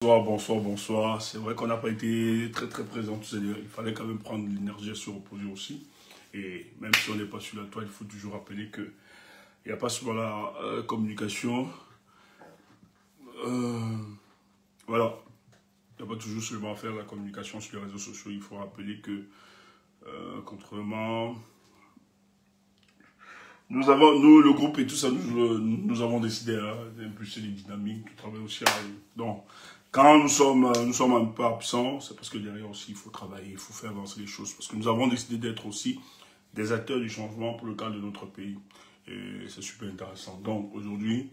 Bonsoir, bonsoir, bonsoir. C'est vrai qu'on n'a pas été très présent, c'est-à-dire il fallait quand même prendre l'énergie à se reposer aussi. Et même si on n'est pas sur la toile, il faut toujours rappeler qu'il n'y a pas seulement la communication. euh, voilà, il n'y a pas toujours seulement à faire la communication sur les réseaux sociaux. Il faut rappeler que, contrairement, nous, le groupe et tout ça, nous avons décidé d'impulser les dynamiques, de travailler aussi. Donc, quand nous sommes un peu absents, c'est parce que derrière aussi, il faut travailler, il faut faire avancer les choses. Parce que nous avons décidé d'être aussi des acteurs du changement pour le cadre de notre pays. Et c'est super intéressant. Donc, aujourd'hui,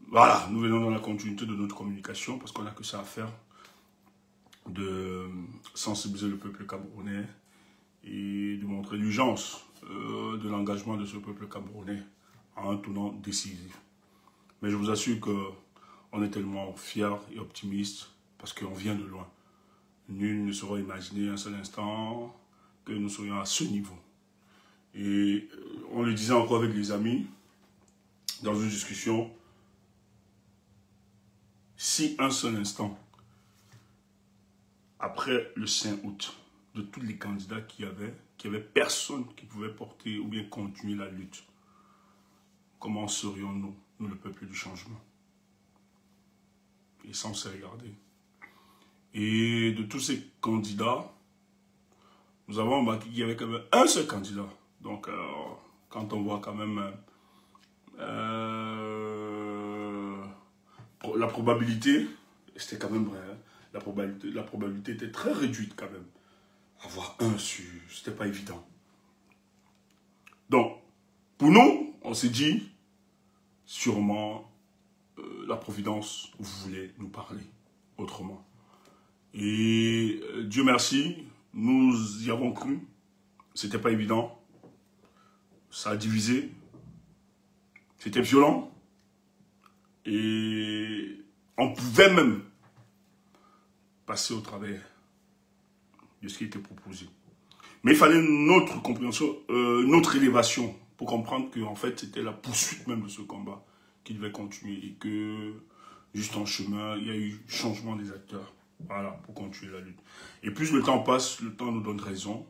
voilà, nous venons dans la continuité de notre communication, parce qu'on n'a que ça à faire, de sensibiliser le peuple camerounais et de montrer l'urgence de l'engagement de ce peuple camerounais à un tournant décisif. Mais je vous assure qu'on est tellement fiers et optimistes parce qu'on vient de loin. Nul ne saurait imaginer un seul instant que nous serions à ce niveau. Et on le disait encore avec les amis, dans une discussion, si un seul instant, après le 5 août, de tous les candidats qu'il y avait personne qui pouvait porter ou bien continuer la lutte, comment serions-nous, nous le peuple du changement? Et sans se regarder. Et de tous ces candidats, nous avons remarqué qu'il y avait quand même un seul candidat. Donc, quand on voit quand même la probabilité, c'était quand même vrai, hein, la probabilité était très réduite quand même. Avoir un sur, c'était pas évident. Donc, pour nous, on s'est dit, sûrement, la Providence voulait nous parler autrement. Et Dieu merci, nous y avons cru. C'était pas évident. Ça a divisé. C'était violent. Et on pouvait même passer au travers de ce qui était proposé. Mais il fallait notre compréhension, notre élévation pour comprendre qu'en fait, c'était la poursuite même de ce combat qui devait continuer et que, juste en chemin, il y a eu changement des acteurs. Voilà, pour continuer la lutte. Et plus le temps passe, le temps nous donne raison,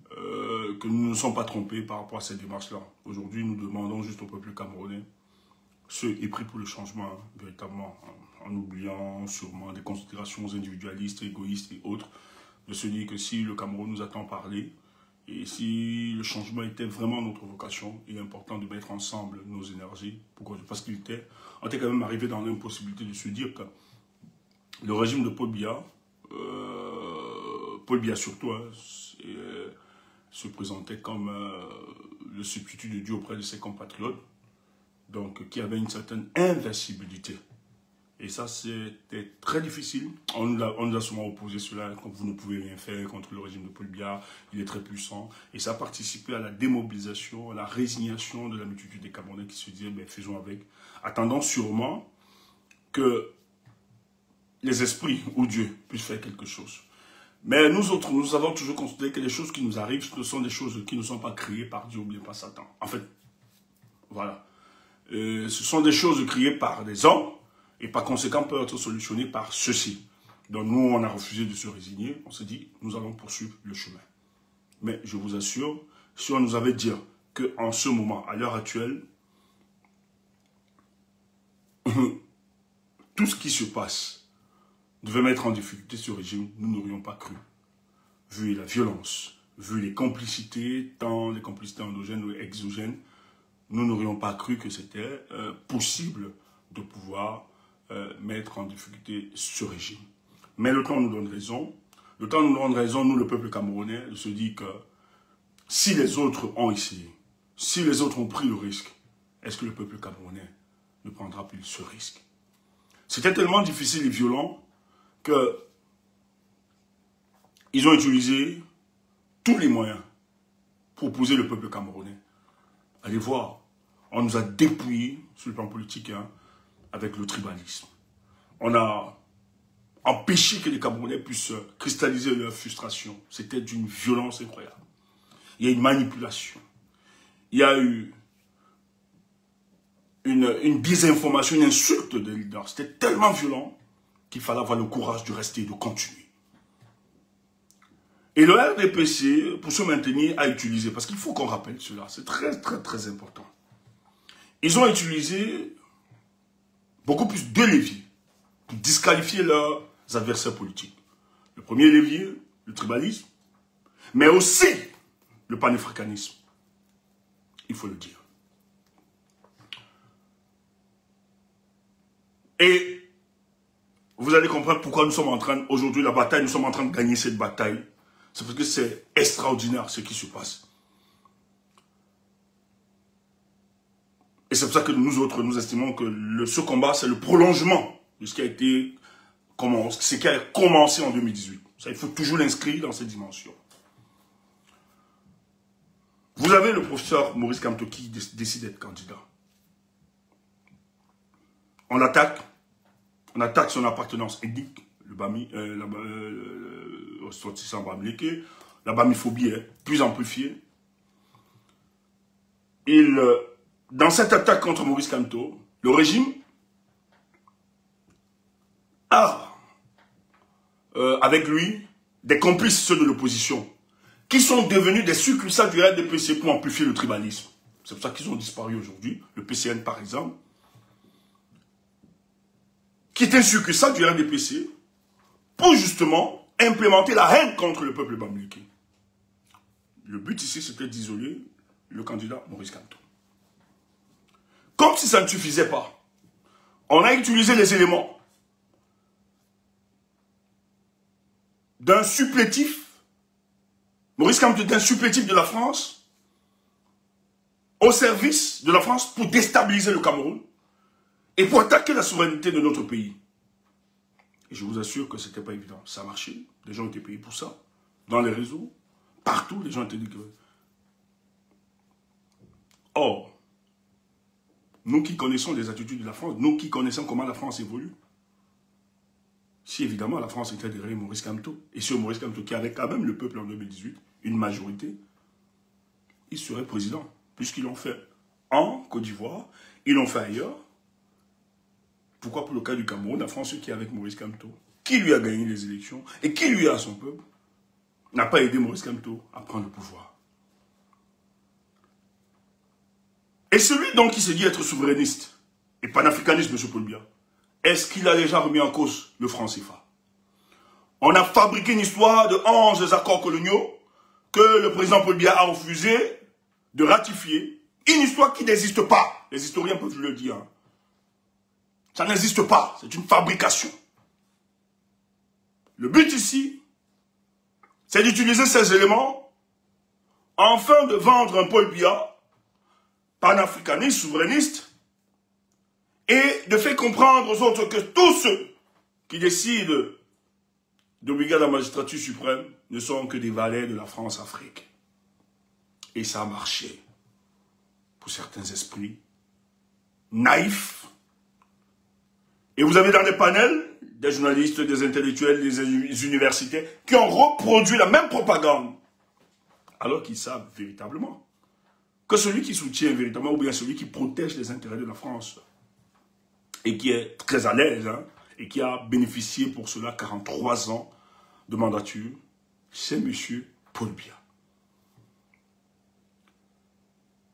que nous ne sommes pas trompés par rapport à cette démarche-là. Aujourd'hui, nous demandons juste au peuple camerounais, ceux épris pour le changement, hein, véritablement, en oubliant sûrement des considérations individualistes, égoïstes et autres, de se dire que si le Cameroun nous attend parler, et si le changement était vraiment notre vocation, il est important de mettre ensemble nos énergies. Pourquoi? Parce qu'on était quand même arrivé dans l'impossibilité de se dire que le régime de Paul Biya surtout, hein, se présentait comme le substitut de Dieu auprès de ses compatriotes, donc qui avait une certaine invincibilité. Et ça, c'était très difficile. On nous a souvent opposé cela, comme vous ne pouvez rien faire contre le régime de Paul Biya, il est très puissant. Et ça a participé à la démobilisation, à la résignation de la multitude des Camerounais qui se disaient, ben, faisons avec, attendant sûrement que les esprits ou Dieu puissent faire quelque chose. Mais nous autres, nous avons toujours considéré que les choses qui nous arrivent, ce sont des choses qui ne sont pas créées par Dieu ou bien par Satan. En fait, voilà. Ce sont des choses créées par des hommes, et par conséquent peuvent être solutionnées par ceci. Donc nous, on a refusé de se résigner, on s'est dit, nous allons poursuivre le chemin. Mais je vous assure, si on nous avait dit qu'en ce moment, à l'heure actuelle, tout ce qui se passe devait mettre en difficulté ce régime, nous n'aurions pas cru. Vu la violence, vu les complicités, tant les complicités endogènes ou exogènes, nous n'aurions pas cru que c'était possible de pouvoir mettre en difficulté ce régime. Mais le temps nous donne raison. Le temps nous donne raison, nous, le peuple camerounais, de se dire que si les autres ont essayé, si les autres ont pris le risque, est-ce que le peuple camerounais ne prendra plus ce risque? C'était tellement difficile et violent que ils ont utilisé tous les moyens pour opposer le peuple camerounais. Allez voir, on nous a dépouillés sur le plan politique, hein, avec le tribalisme. On a empêché que les Camerounais puissent cristalliser leur frustration. C'était d'une violence incroyable. Il y a une manipulation. Il y a eu une désinformation, une insulte des leaders. C'était tellement violent qu'il fallait avoir le courage de rester et de continuer. Et le RDPC, pour se maintenir, a utilisé, parce qu'il faut qu'on rappelle cela, c'est très, très, très important. Ils ont utilisé beaucoup plus de leviers pour disqualifier leurs adversaires politiques. Le premier levier, le tribalisme, mais aussi le panafricanisme. Il faut le dire. Et vous allez comprendre pourquoi nous sommes en train, aujourd'hui, la bataille, nous sommes en train de gagner cette bataille. C'est parce que c'est extraordinaire ce qui se passe. Et c'est pour ça que nous autres, nous estimons que ce combat, c'est le prolongement de ce qui a commencé en 2018. Ça, il faut toujours l'inscrire dans cette dimension. Vous avez le professeur Maurice Kamto qui décide d'être candidat. On attaque son appartenance ethnique, le Bami, ressortissant Bamileke, la bamiphobie est plus amplifiée. Dans cette attaque contre Maurice Kamto, le régime a, avec lui, des complices, ceux de l'opposition, qui sont devenus des succursales du RDPC pour amplifier le tribalisme. C'est pour ça qu'ils ont disparu aujourd'hui. Le PCN, par exemple, qui est un succursale du RDPC, pour justement implémenter la haine contre le peuple bamileke. Le but ici, c'était d'isoler le candidat Maurice Kamto. Comme si ça ne suffisait pas, on a utilisé les éléments d'un supplétif, Maurice Kamto est un supplétif de la France, au service de la France pour déstabiliser le Cameroun et pour attaquer la souveraineté de notre pays. Et je vous assure que ce n'était pas évident. Ça a marché. Les gens ont été payés pour ça. Dans les réseaux, partout, les gens étaient dit que... Or, nous qui connaissons les attitudes de la France, nous qui connaissons comment la France évolue, si évidemment la France était derrière Maurice Kamto, et sur Maurice Kamto qui avait quand même le peuple en 2018, une majorité, il serait président, puisqu'ils l'ont fait en Côte d'Ivoire, ils l'ont fait ailleurs. Pourquoi pour le cas du Cameroun, la France qui est avec Maurice Kamto, qui lui a gagné les élections, et qui lui a son peuple, n'a pas aidé Maurice Kamto à prendre le pouvoir. Et celui donc qui se dit être souverainiste et panafricaniste, M. Paul Biya, est-ce qu'il a déjà remis en cause le franc CFA? On a fabriqué une histoire de 11 accords coloniaux que le président Paul Biya a refusé de ratifier. Une histoire qui n'existe pas. Les historiens peuvent le dire. Ça n'existe pas. C'est une fabrication. Le but ici, c'est d'utiliser ces éléments afin de vendre un Paul Biya panafricaniste, souverainiste, et de faire comprendre aux autres que tous ceux qui décident d'obliger la magistrature suprême ne sont que des valets de la France-Afrique. Et ça a marché pour certains esprits naïfs. Et vous avez dans les panels des journalistes, des intellectuels, des universitaires qui ont reproduit la même propagande, alors qu'ils savent véritablement que celui qui soutient véritablement, ou bien celui qui protège les intérêts de la France, et qui est très à l'aise, hein, et qui a bénéficié pour cela 43 ans de mandature, c'est M. Paul Biya.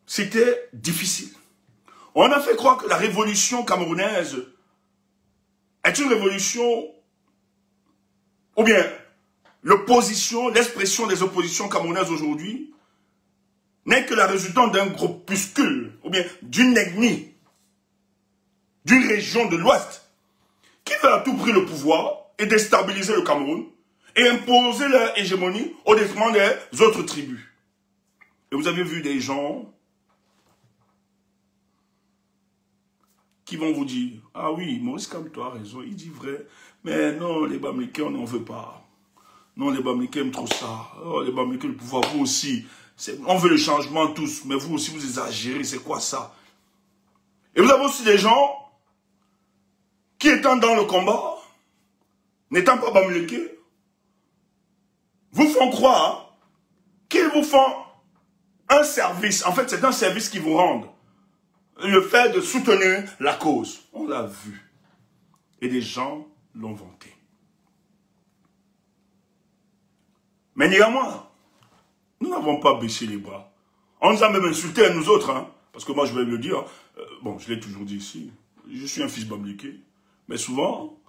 C'était difficile. On a fait croire que la révolution camerounaise est une révolution, ou bien l'opposition, l'expression des oppositions camerounaises aujourd'hui, n'est que la résultante d'un groupuscule, ou bien d'une ethnie, d'une région de l'Ouest, qui veut à tout prix le pouvoir et déstabiliser le Cameroun, et imposer leur hégémonie au détriment des autres tribus. Et vous avez vu des gens qui vont vous dire, ah oui, Maurice Kamto a raison, il dit vrai, mais non, les Bamileke, on n'en veut pas. Non, les Bamileke aiment trop ça. Oh, les Bamileke, le pouvoir, vous aussi. On veut le changement tous, mais vous aussi, vous exagérez, c'est quoi ça? Et vous avez aussi des gens qui, étant dans le combat, n'étant pas Bamileke, vous font croire qu'ils vous font un service. En fait, c'est un service qu'ils vous rendent. Le fait de soutenir la cause. On l'a vu. Et des gens l'ont vanté. Mais néanmoins, nous n'avons pas baissé les bras. On nous a même insultés à nous autres, hein, parce que moi je vais le dire, bon, je l'ai toujours dit ici, je suis un fils bambliqué, mais souvent,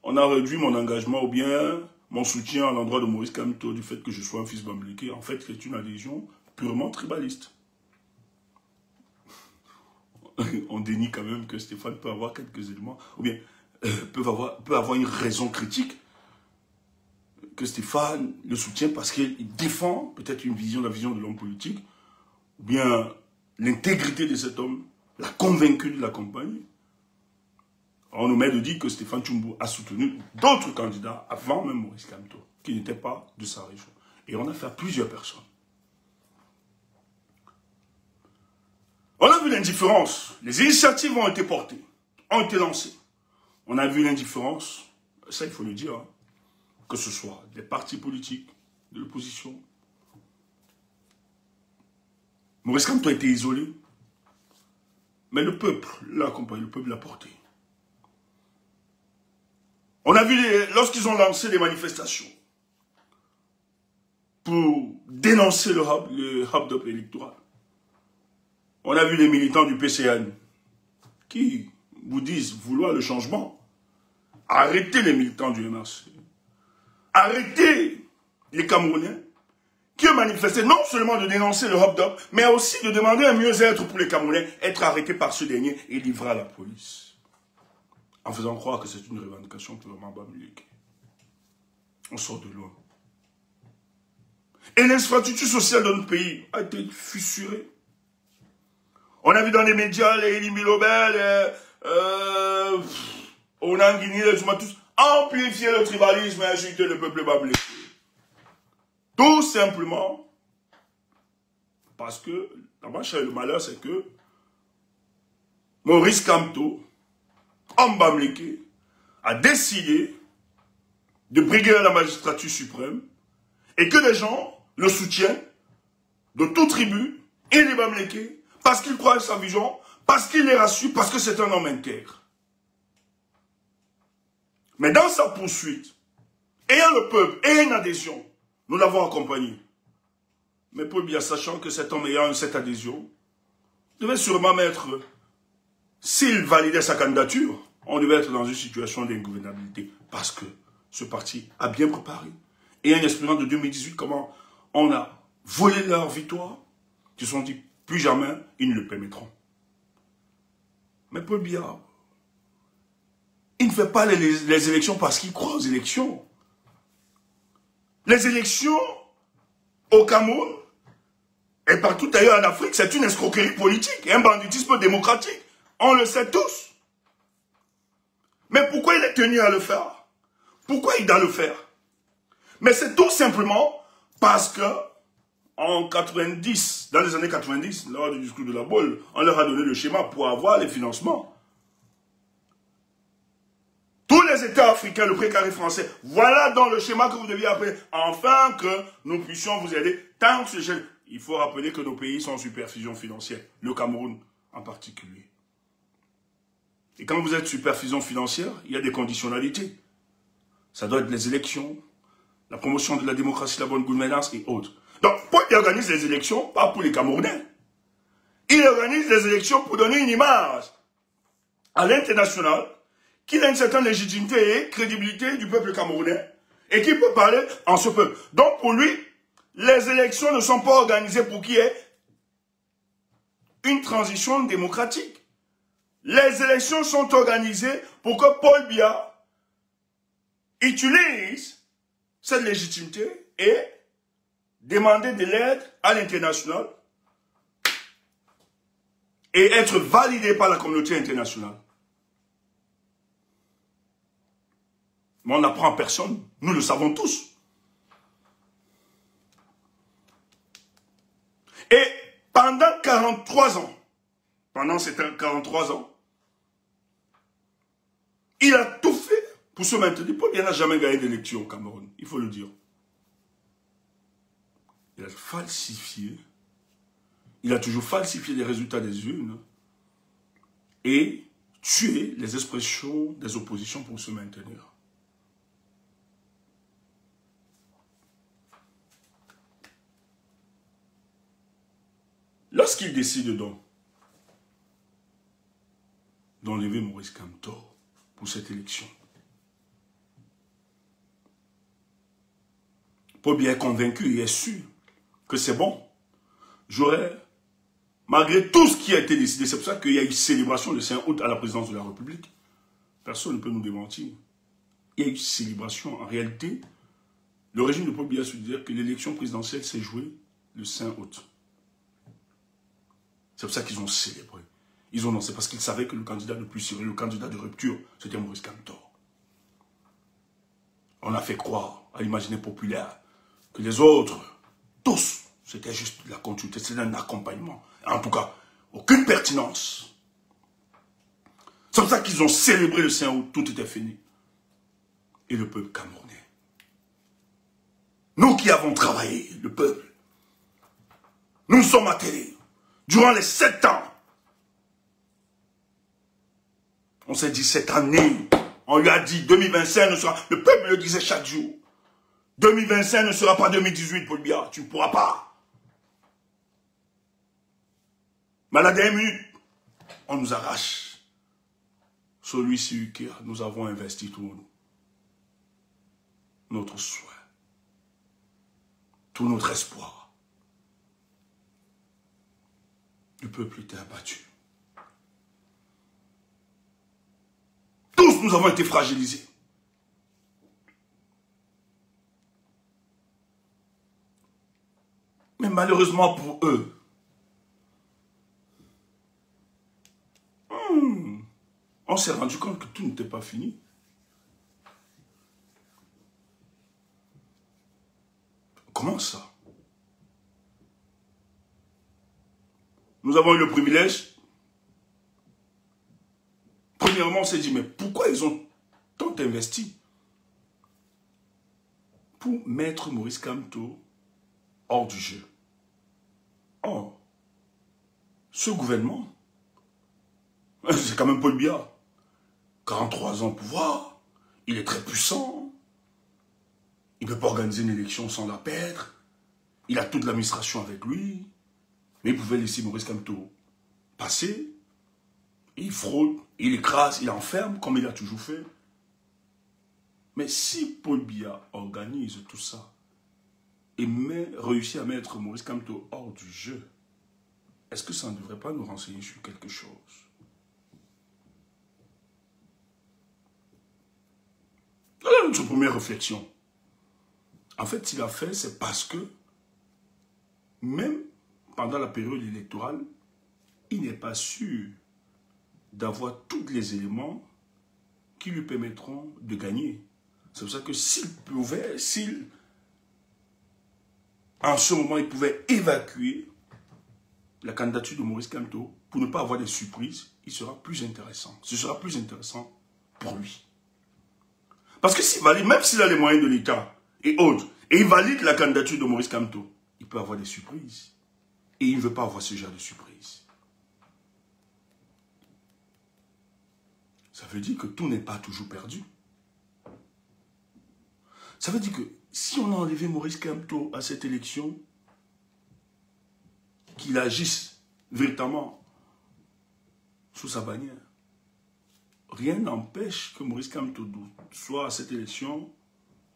on a réduit mon engagement ou bien mon soutien à l'endroit de Maurice Kamto du fait que je sois un fils bambliqué. En fait, c'est une adhésion purement tribaliste. On dénie quand même que Stéphane peut avoir quelques éléments, ou bien peut avoir une raison critique, que Stéphane le soutient parce qu'il défend peut-être une vision, la vision de l'homme politique, ou bien l'intégrité de cet homme, l'a convaincu de la campagne. On nous met de dire que Stéphane Tshombo a soutenu d'autres candidats avant même Maurice Kamto, qui n'étaient pas de sa région. Et on a fait à plusieurs personnes. On a vu l'indifférence. Les initiatives ont été portées, ont été lancées. On a vu l'indifférence, ça il faut le dire, hein, que ce soit des partis politiques, de l'opposition. Maurice Kamto a été isolé, mais le peuple l'a accompagné, le peuple l'a porté. On a vu, lorsqu'ils ont lancé des manifestations pour dénoncer le hold-up électoral, on a vu les militants du PCN qui vous disent vouloir le changement. Arrêtez les militants du MRC. Arrêtez les Camerounais qui ont manifesté non seulement de dénoncer le hold-up, mais aussi de demander un mieux-être pour les Camerounais, être arrêtés par ce dernier et livrés à la police. En faisant croire que c'est une revendication purement bamblique. On sort de loin. Et l'infrastructure sociale de notre pays a été fissurée. On a vu dans les médias les Elie Milobel, Onanguini, les tous amplifier le tribalisme et insulter le peuple bamblique. Tout simplement parce que, la marche et le malheur, c'est que Maurice Kamto, homme bambliqué, a décidé de briguer la magistrature suprême et que les gens le soutiennent de toute tribu et les bambliqués parce qu'ils croient à sa vision, parce qu'il les rassure, parce que c'est un homme intègre. Mais dans sa poursuite, ayant le peuple, ayant une adhésion, nous l'avons accompagné. Mais pour bien sachant que cet homme ayant cette adhésion, devait sûrement mettre, s'il validait sa candidature, on devait être dans une situation d'ingouvernabilité. Parce que ce parti a bien préparé. Et en espérant de 2018, comment on a volé leur victoire, ils se sont dit, plus jamais, ils ne le permettront. Mais Paul Biya, il ne fait pas les élections parce qu'il croit aux élections. Les élections au Cameroun et partout ailleurs en Afrique, c'est une escroquerie politique, un banditisme démocratique. On le sait tous. Mais pourquoi il est tenu à le faire? Pourquoi il doit le faire? Mais c'est tout simplement parce que en 90, dans les années 90, lors du discours de la Bolle, on leur a donné le schéma pour avoir les financements. Tous les États africains, le précaré français, voilà dans le schéma que vous deviez appeler, afin que nous puissions vous aider. Tant que il faut rappeler que nos pays sont en supervision financière, le Cameroun en particulier. Et quand vous êtes supervision financière, il y a des conditionnalités. Ça doit être les élections, la promotion de la démocratie, la bonne gouvernance et autres. Donc, pourquoi il organise les élections? Pas pour les Camerounais. Il organise les élections pour donner une image à l'international qu'il a une certaine légitimité et crédibilité du peuple camerounais et qu'il peut parler en ce peuple. Donc, pour lui, les élections ne sont pas organisées pour qu'il y ait une transition démocratique. Les élections sont organisées pour que Paul Biya utilise cette légitimité et demander de l'aide à l'international et être validé par la communauté internationale. Mais on n'apprend à personne, nous le savons tous. Et pendant 43 ans, pendant ces 43 ans, il a tout fait pour se maintenir. Paul Biya n'a jamais gagné d'élection au Cameroun, il faut le dire. Il a falsifié. Il a toujours falsifié les résultats des urnes et tué les expressions des oppositions pour se maintenir. ce qu'ils décident donc d'enlever Maurice Kamto pour cette élection. Paul Biya est convaincu et est sûr que c'est bon. J'aurais, malgré tout ce qui a été décidé, c'est pour ça qu'il y a eu célébration le 5 août à la présidence de la République. Personne ne peut nous démentir. Il y a eu célébration. En réalité, le régime de Paul Biya se dit que l'élection présidentielle s'est jouée le 5 août. C'est pour ça qu'ils ont célébré. Ils ont dansé parce qu'ils savaient que le candidat le plus sérieux, le candidat de rupture, c'était Maurice Kamto. On a fait croire à l'imaginaire populaire que les autres, tous, c'était juste de la continuité, c'était un accompagnement. En tout cas, aucune pertinence. C'est pour ça qu'ils ont célébré le 5 août, tout était fini. Et le peuple camerounais. Nous qui avons travaillé, le peuple, nous sommes atterrés. Durant les 7 ans, on s'est dit cette année, on lui a dit 2025 ne sera, le peuple le disait chaque jour, 2025 ne sera pas 2018, Paul Biya, tu ne pourras pas. Mais à la dernière minute, on nous arrache. Celui-ci que nous avons investi tout notre souhait, tout notre espoir. Le peuple était abattu. Tous nous avons été fragilisés. Mais malheureusement pour eux, on s'est rendu compte que tout n'était pas fini. Comment ça? Nous avons eu le privilège. Premièrement, on s'est dit, mais pourquoi ils ont tant investi pour mettre Maurice Kamto hors du jeu? Or, ce gouvernement, c'est quand même Paul Biya. 43 ans au pouvoir, il est très puissant, il ne peut pas organiser une élection sans la perdre, il a toute l'administration avec lui, mais il pouvait laisser Maurice Kamto passer, il fraude, il écrase, il enferme, comme il a toujours fait. Mais si Paul Biya organise tout ça, et réussit à mettre Maurice Kamto hors du jeu, est-ce que ça ne devrait pas nous renseigner sur quelque chose? Voilà notre première réflexion. En fait, s'il a fait, c'est parce que, même pendant la période électorale, il n'est pas sûr d'avoir tous les éléments qui lui permettront de gagner. C'est pour ça que s'il pouvait, en ce moment, il pouvait évacuer la candidature de Maurice Kamto pour ne pas avoir des surprises, il sera plus intéressant. Ce sera plus intéressant pour lui. Parce que s'il valide, même s'il a les moyens de l'État et autres, et il valide la candidature de Maurice Kamto, il peut avoir des surprises. Et il ne veut pas avoir ce genre de surprises. Ça veut dire que tout n'est pas toujours perdu. Ça veut dire que si on a enlevé Maurice Kamto à cette élection, qu'il agisse véritablement sous sa bannière, rien n'empêche que Maurice Kamto soit à cette élection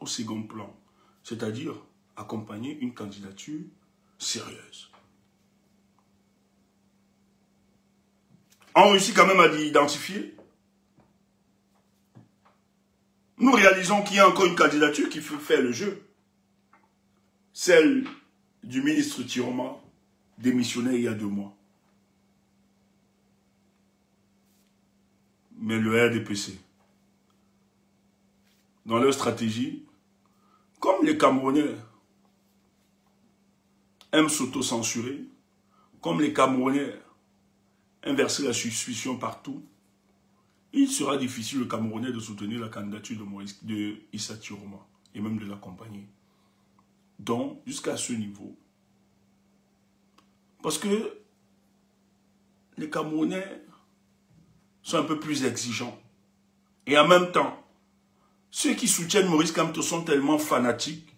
au second plan, c'est-à-dire accompagner une candidature sérieuse. On réussit quand même à l'identifier. Nous réalisons qu'il y a encore une candidature qui fait faire le jeu. Celle du ministre Tiroma, démissionné il y a 2 mois. Mais le RDPC, dans leur stratégie, comme les Camerounais aiment s'auto-censurer, comme les Camerounais inverser la suspicion partout, il sera difficile, le Camerounais, de soutenir la candidature de Issa Tiroma et même de l'accompagner. Donc, jusqu'à ce niveau, parce que les Camerounais sont un peu plus exigeants. Et en même temps, ceux qui soutiennent Maurice Kamto sont tellement fanatiques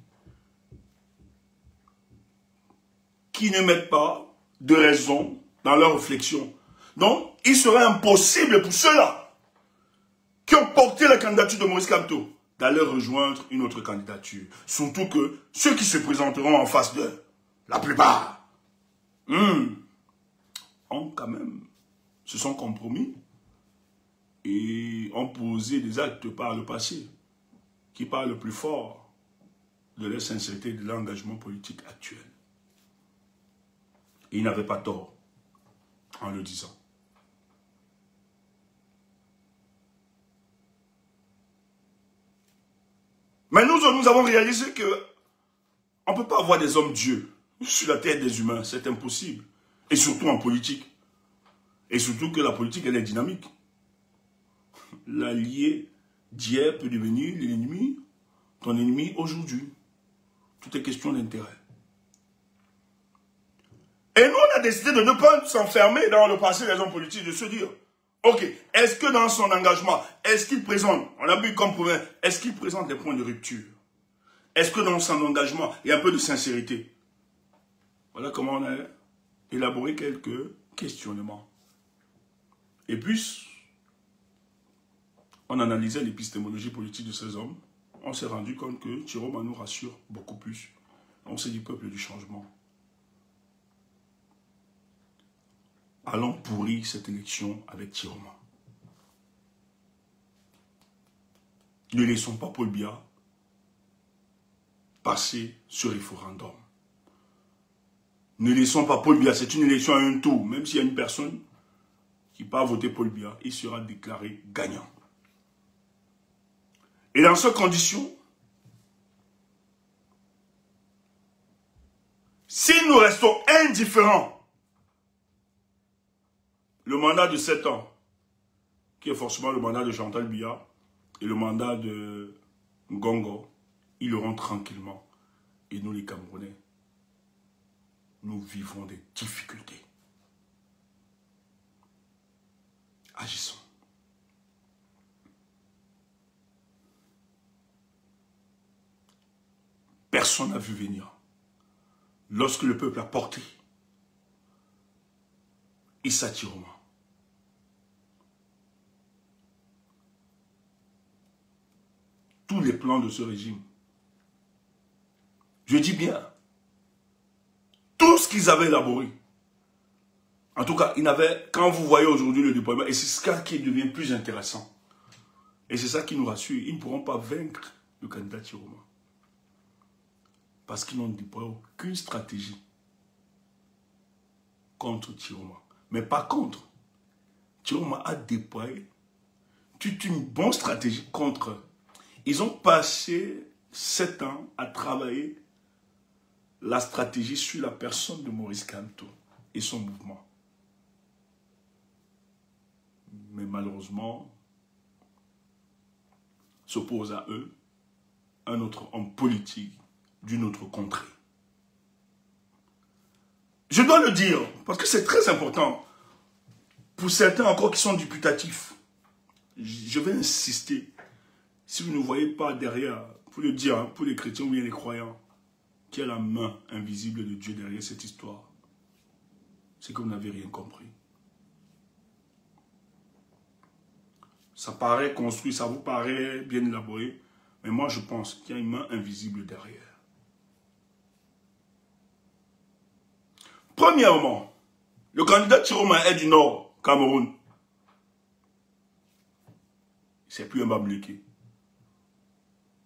qu'ils ne mettent pas de raison dans leur réflexion. Donc, il serait impossible pour ceux-là qui ont porté la candidature de Maurice Kamto d'aller rejoindre une autre candidature. Surtout que ceux qui se présenteront en face d'eux, la plupart, ont quand même, se sont compromis et ont posé des actes par le passé qui parlent plus fort de leur sincérité et de l'engagement politique actuel. Et ils n'avaient pas tort en le disant. Mais nous avons réalisé que on ne peut pas avoir des hommes dieux sur la tête des humains, c'est impossible. Et surtout en politique. Et surtout que la politique, elle est dynamique. L'allié d'hier peut devenir l'ennemi, ton ennemi aujourd'hui. Tout est question d'intérêt. Et nous, on a décidé de ne pas s'enfermer dans le passé des hommes politiques, de se dire, ok, est-ce que dans son engagement, est-ce qu'il présente, on a vu comme problème, est-ce qu'il présente des points de rupture? Est-ce que dans son engagement, il y a un peu de sincérité? Voilà comment on a élaboré quelques questionnements. Et puis, on analysait l'épistémologie politique de ces hommes. On s'est rendu compte que Chiroma nous rassure beaucoup plus. On s'est du peuple du changement. Allons pourrir cette élection avec Chiroma. Ne laissons pas Paul Biya passer ce référendum. Ne laissons pas Paul Biya, c'est une élection à un tour. Même s'il y a une personne qui part voter Paul Biya, il sera déclaré gagnant. Et dans ces conditions, si nous restons indifférents, le mandat de 7 ans, qui est forcément le mandat de Chantal Biya, et le mandat de Ngongo, ils l'auront tranquillement. Et nous, les Camerounais, nous vivons des difficultés. Agissons. Personne n'a vu venir. Lorsque le peuple a porté Issa Chiroma, tous les plans de ce régime, je dis bien, tout ce qu'ils avaient élaboré, en tout cas, quand vous voyez aujourd'hui le déploiement, et c'est ça qui devient plus intéressant, et c'est ça qui nous rassure, ils ne pourront pas vaincre le candidat Chiroma. Parce qu'ils n'ont déployé aucune stratégie contre Chiroma. Mais par contre, Chiroma a déployé toute une bonne stratégie contre eux. Ils ont passé 7 ans à travailler la stratégie sur la personne de Maurice Kamto et son mouvement. Mais malheureusement, s'oppose à eux un autre homme politique d'une autre contrée. Je dois le dire, parce que c'est très important. Pour certains encore qui sont dubitatifs, je vais insister. Si vous ne voyez pas derrière, pour le dire, pour les chrétiens ou bien les croyants, qu'il y a la main invisible de Dieu derrière cette histoire, c'est que vous n'avez rien compris. Ça paraît construit, ça vous paraît bien élaboré, mais moi je pense qu'il y a une main invisible derrière. Premièrement, le candidat Chiroma est du Nord, Cameroun. C'est plus un Bamileke.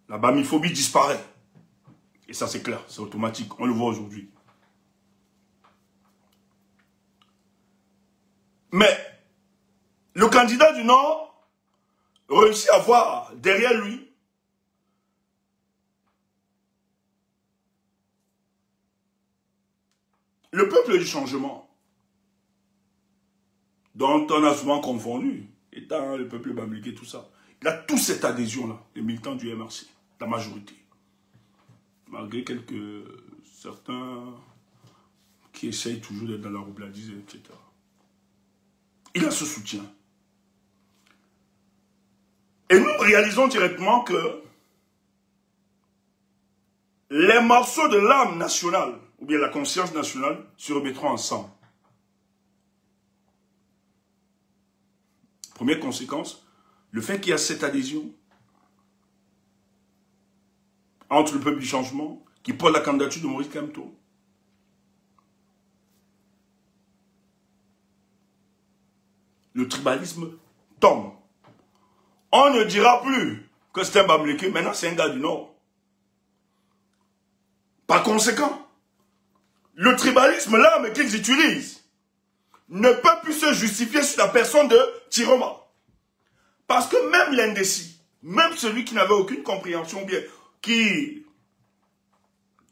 La bamiphobie disparaît. Et ça c'est clair, c'est automatique, on le voit aujourd'hui. Mais le candidat du Nord réussit à voir derrière lui le peuple du changement, dont on a souvent confondu, étant le peuple bamileke, tout ça. Il a toute cette adhésion-là, les militants du MRC, la majorité. Malgré certains qui essayent toujours d'être dans la roubladise, etc. Il a ce soutien. Et nous réalisons directement que les morceaux de l'âme nationale, ou bien la conscience nationale, se remettront ensemble. Première conséquence, le fait qu'il y a cette adhésion entre le peuple du changement qui porte la candidature de Maurice Kamto. Le tribalisme tombe. On ne dira plus que c'est un Bamileke, maintenant c'est un gars du Nord. Par conséquent, le tribalisme, l'arme qu'ils utilisent, ne peut plus se justifier sur la personne de Tiroma. Parce que même l'indécis, même celui qui n'avait aucune compréhension bien, qui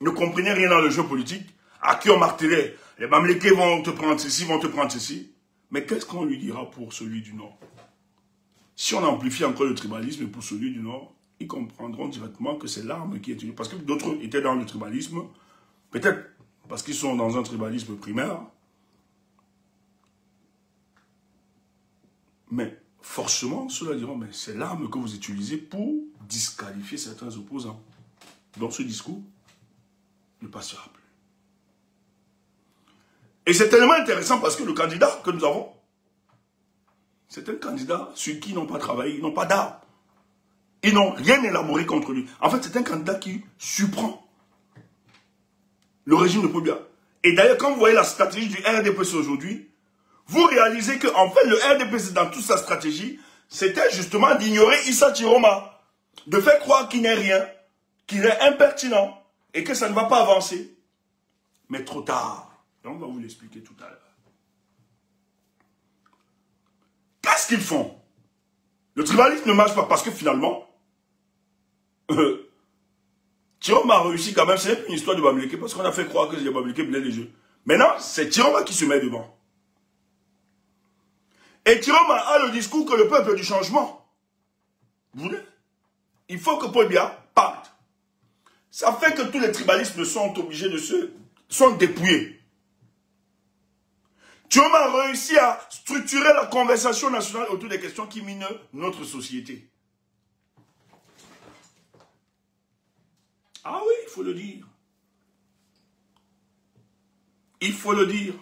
ne comprenait rien dans le jeu politique, à qui on martelait, les Bamileke vont te prendre ceci, vont te prendre ceci. Mais qu'est-ce qu'on lui dira pour celui du Nord? Si on amplifie encore le tribalisme pour celui du Nord, ils comprendront directement que c'est l'arme qui est utilisée. Parce que d'autres étaient dans le tribalisme, peut-être parce qu'ils sont dans un tribalisme primaire, mais forcément, ceux-là diront, mais c'est l'arme que vous utilisez pour disqualifier certains opposants. Donc ce discours ne passera plus. Et c'est tellement intéressant parce que le candidat que nous avons, c'est un candidat sur qui ils n'ont pas travaillé, ils n'ont pas d'armes. Ils n'ont rien élaboré contre lui. En fait, c'est un candidat qui surprend le régime de Paul Biya. Et d'ailleurs, quand vous voyez la stratégie du RDPC aujourd'hui, vous réalisez qu'en fait, le RDPC, dans toute sa stratégie, c'était justement d'ignorer Issa Chiroma, de faire croire qu'il n'est rien, qu'il est impertinent, et que ça ne va pas avancer. Mais trop tard. Et on va vous l'expliquer tout à l'heure. Qu'est-ce qu'ils font? Le tribalisme ne marche pas parce que finalement, Tiroma a réussi quand même, c'est une histoire de Bamileke, parce qu'on a fait croire que les Bamileke venaient les jeux. Maintenant, c'est Tiroma qui se met devant. Et Tiroma a le discours que le peuple du changement voulait. Il faut que Paul Biya parte. Ça fait que tous les tribalismes sont obligés de sont dépouillés. Tiroma a réussi à structurer la conversation nationale autour des questions qui minent notre société. Ah oui, il faut le dire. Il faut le dire.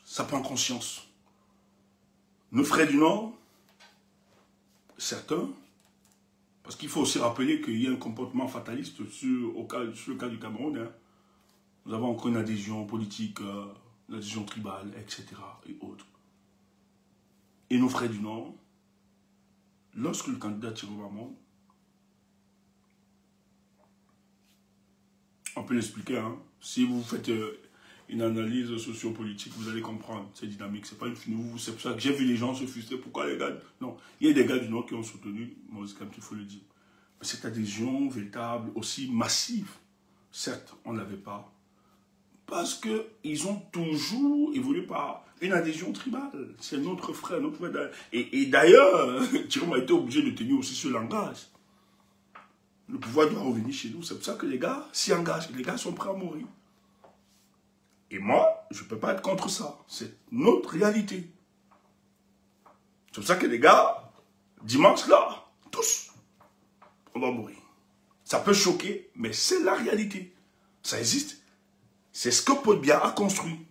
Ça prend conscience. Nos frères du Nord, certains, parce qu'il faut aussi rappeler qu'il y a un comportement fataliste sur le cas du Cameroun. Hein. Nous avons encore une adhésion politique, une adhésion tribale, etc. et autres. Et nos frères du Nord, lorsque le candidat Tiroma monte, on peut l'expliquer. Hein. Si vous faites une analyse sociopolitique, vous allez comprendre. C'est dynamique, c'est pas une finouille. C'est pour ça que j'ai vu les gens se frustrer. Pourquoi les gars? Non, il y a des gars du Nord qui ont soutenu Maurice Kamto, il faut le dire. Mais cette adhésion véritable, aussi massive, certes, on ne l'avait pas. Parce qu'ils ont toujours évolué par une adhésion tribale. C'est notre frère, notre frère. Et d'ailleurs, Tiroma a été obligé de tenir aussi ce langage. Le pouvoir doit revenir chez nous. C'est pour ça que les gars s'y engagent. Les gars sont prêts à mourir. Et moi, je ne peux pas être contre ça. C'est notre réalité. C'est pour ça que les gars, dimanche là, tous, on va mourir. Ça peut choquer, mais c'est la réalité. Ça existe. C'est ce que Paul Biya a construit.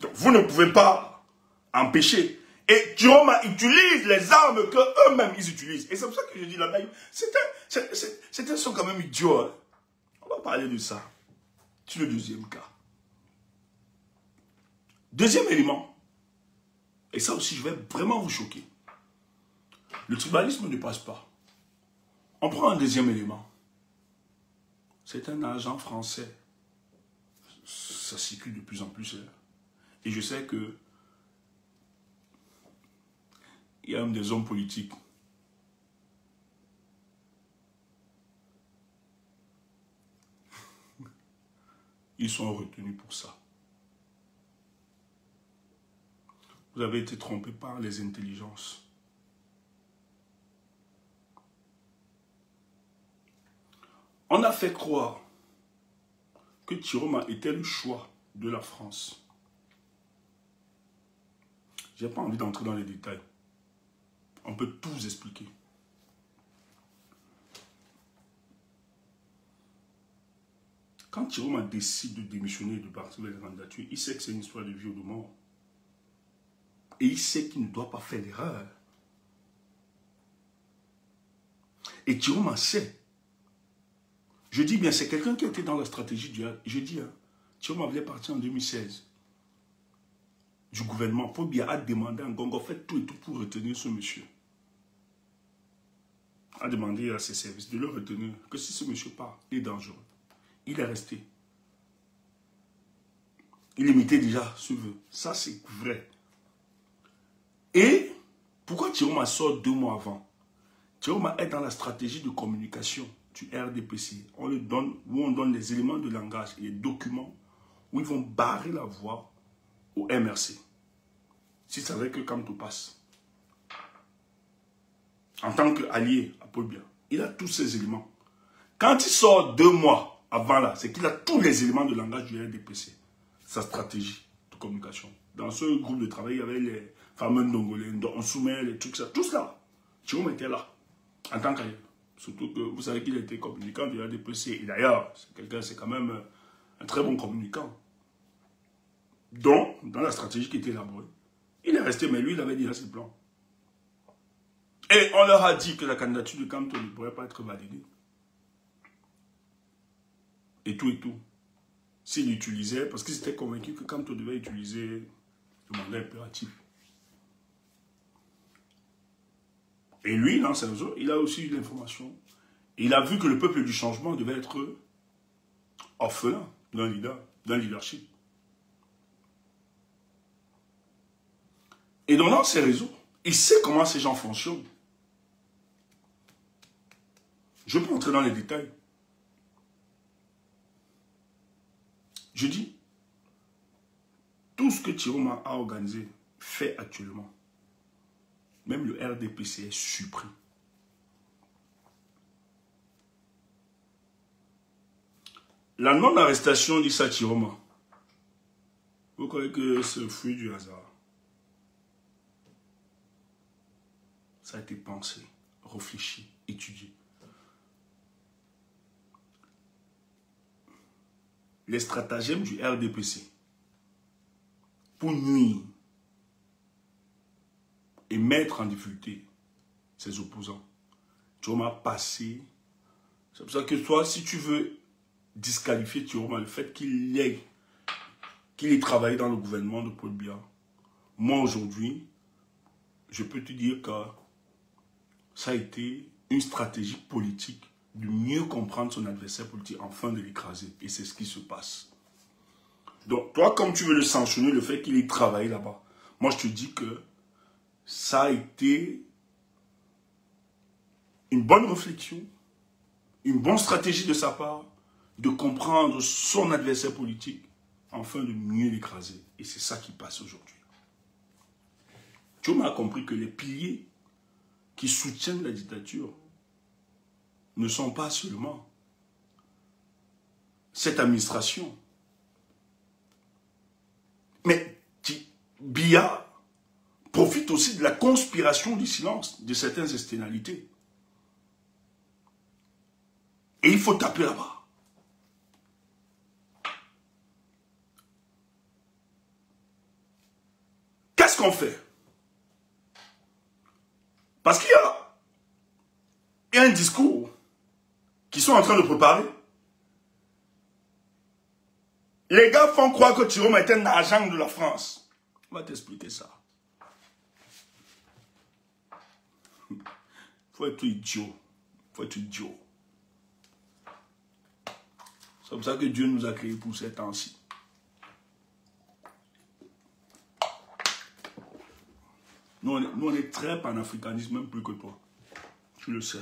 Donc, vous ne pouvez pas empêcher. Et Tiroma utilise les armes qu'eux-mêmes ils utilisent. Et c'est pour ça que je dis là-bas, c'est un son quand même idiot. Hein. On va parler de ça. C'est le deuxième cas. Deuxième élément. Et ça aussi, je vais vraiment vous choquer. Le tribalisme ne passe pas. On prend un deuxième élément. C'est un agent français. Ça circule de plus en plus. Et je sais que il y a même des hommes politiques. Ils sont retenus pour ça. Vous avez été trompé par les intelligences. On a fait croire que Tiroma était le choix de la France. Je n'ai pas envie d'entrer dans les détails. On peut tout expliquer. Quand Thieroma décide de démissionner et de partir vers la candidature, il sait que c'est une histoire de vie ou de mort. Et il sait qu'il ne doit pas faire l'erreur. Et Thieroma sait. Je dis bien, c'est quelqu'un qui était dans la stratégie du... Je dis, hein, Thieroma voulait partir en 2016 du gouvernement. Paul Biya a demandé à Ngongo, faites tout et tout pour retenir ce monsieur. A demandé à ses services de le retenir, que si ce monsieur part, il est dangereux. Il est resté. Il imitait déjà ce vœu. Ça, c'est vrai. Et pourquoi Thieroma sort 2 mois avant? Thieroma est dans la stratégie de communication du RDPC. On le donne, où on donne les éléments de langage et les documents où ils vont barrer la voie au MRC. Si c'est vrai que Kamto passe. En tant qu'allié à Paul Biya, il a tous ces éléments. Quand il sort 2 mois avant là, c'est qu'il a tous les éléments de langage du RDPC. Sa stratégie de communication. Dans ce groupe de travail, il y avait les fameux Ndongolais, on soumet les trucs, ça, tout ça. Thieroma était là, en tant qu'allié. Surtout que vous savez qu'il était communicant du RDPC. Et d'ailleurs, c'est quand même un très bon communicant. Donc, dans la stratégie qui était élaborée, il est resté, mais lui, il avait déjà ses plans. Et on leur a dit que la candidature de Kamto ne pourrait pas être validée. Et tout et tout. S'il utilisait, parce qu'ils étaient convaincus que Kamto devait utiliser le mandat impératif. Et lui, dans ses réseaux, il a aussi eu l'information. Il a vu que le peuple du changement devait être orphelin d'un leadership. Et donc, dans ses réseaux, il sait comment ces gens fonctionnent. Je peux entrer dans les détails. Je dis, tout ce que Thieroma a organisé, fait actuellement, même le RDPC est surpris. La non-arrestation d'Issa Thieroma, vous croyez que c'est le fruit du hasard? Ça a été pensé, réfléchi, étudié. Les stratagèmes du RDPC pour nuire et mettre en difficulté ses opposants. Thieroma a passé. C'est pour ça que toi, si tu veux disqualifier Thieroma, le fait qu'il ait travaillé dans le gouvernement de Paul Biya, moi aujourd'hui, je peux te dire que ça a été une stratégie politique de mieux comprendre son adversaire politique, enfin de l'écraser. Et c'est ce qui se passe. Donc, toi, comme tu veux le sanctionner, le fait qu'il ait travaillé là-bas, moi, je te dis que ça a été une bonne réflexion, une bonne stratégie de sa part, de comprendre son adversaire politique, afin de mieux l'écraser. Et c'est ça qui passe aujourd'hui. Thieroma a compris que les piliers qui soutiennent la dictature ne sont pas seulement cette administration. Mais Biya profite aussi de la conspiration du silence de certaines externalités. Et il faut taper là-bas. Qu'est-ce qu'on fait? Parce qu'il y a un discours qui sont en train de préparer. Les gars font croire que Thieroma est un agent de la France. On va t'expliquer ça. Faut être idiot. Faut être idiot. C'est comme ça que Dieu nous a créés pour ces temps-ci. Nous, on est très panafricanistes, même plus que toi. Tu le sais.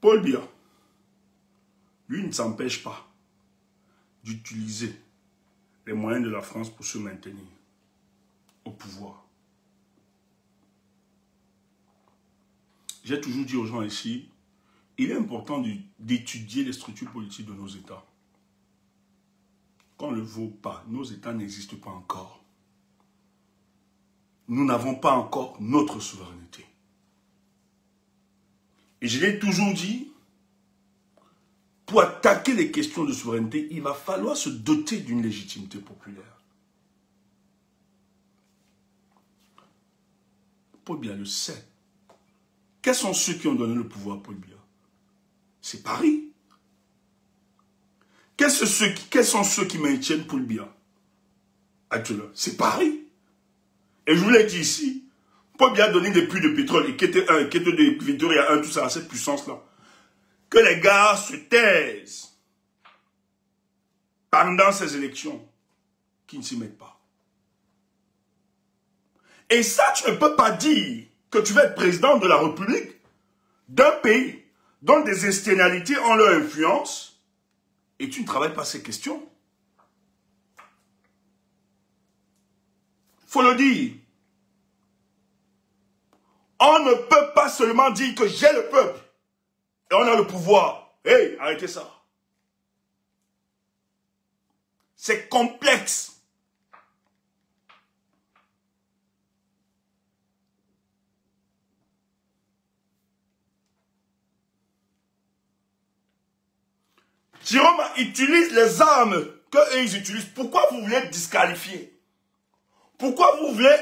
Paul Biya, lui, ne s'empêche pas d'utiliser les moyens de la France pour se maintenir au pouvoir. J'ai toujours dit aux gens ici, il est important d'étudier les structures politiques de nos États. Qu'on ne le vaut pas, nos États n'existent pas encore. Nous n'avons pas encore notre souveraineté. Et je l'ai toujours dit, pour attaquer les questions de souveraineté, il va falloir se doter d'une légitimité populaire. Paul Biya le sait. Quels sont ceux qui ont donné le pouvoir à Paul Biya? C'est Paris. Quels sont ceux qui maintiennent Paul Biya actuellement? C'est Paris. Et je vous l'ai dit ici, Paul Biya a donné des puits de pétrole, et qui était de Victoria 1, tout ça, à cette puissance-là. Que les gars se taisent pendant ces élections, qui ne s'y mettent pas. Et ça, tu ne peux pas dire que tu vas être président de la République d'un pays dont des externalités ont leur influence et tu ne travailles pas ces questions. Faut le dire. On ne peut pas seulement dire que j'ai le peuple et on a le pouvoir. Hey, arrêtez ça. C'est complexe. Jérôme utilise les armes qu'eux ils utilisent. Pourquoi vous voulez disqualifier? Pourquoi vous voulez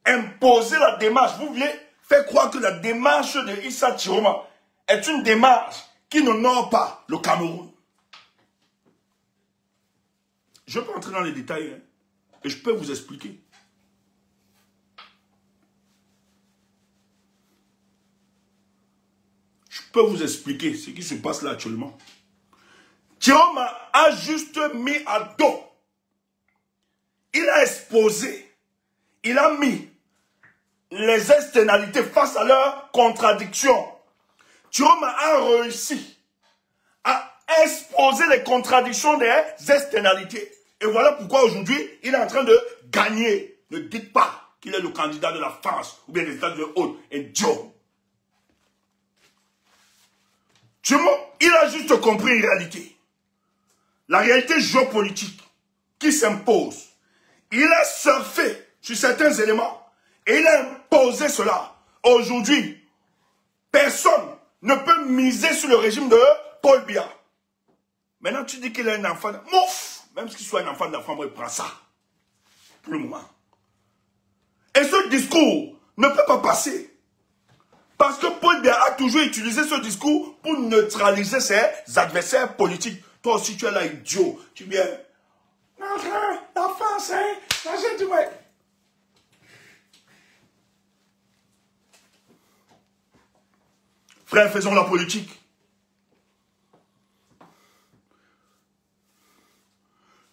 imposer la démarche? Vous voulez faire croire que la démarche de Issa Chiroma est une démarche qui n'honore pas le Cameroun. Je peux entrer dans les détails, hein, et je peux vous expliquer. Je peux vous expliquer ce qui se passe là actuellement. Chiroma a juste mis à dos. Il a exposé. Il a mis les externalités face à leurs contradictions. Chiroma a réussi à exposer les contradictions des externalités. Et voilà pourquoi aujourd'hui, il est en train de gagner. Ne dites pas qu'il est le candidat de la France ou bien des États de haute et Dieu. Il a juste compris une réalité. La réalité géopolitique qui s'impose. Il a surfé sur certains éléments et il a imposé cela. Aujourd'hui, personne ne peut miser sur le régime de Paul Biya. Maintenant, tu dis qu'il est un enfant. Mouf! Même qu'il soit un enfant de la France, il prend ça. Pour le moment. Et ce discours ne peut pas passer. Parce que Paul Biya a toujours utilisé ce discours pour neutraliser ses adversaires politiques. Toi aussi, tu es là, idiot. Tu viens. La France, hein? La gente du mec. Frère, faisons la politique.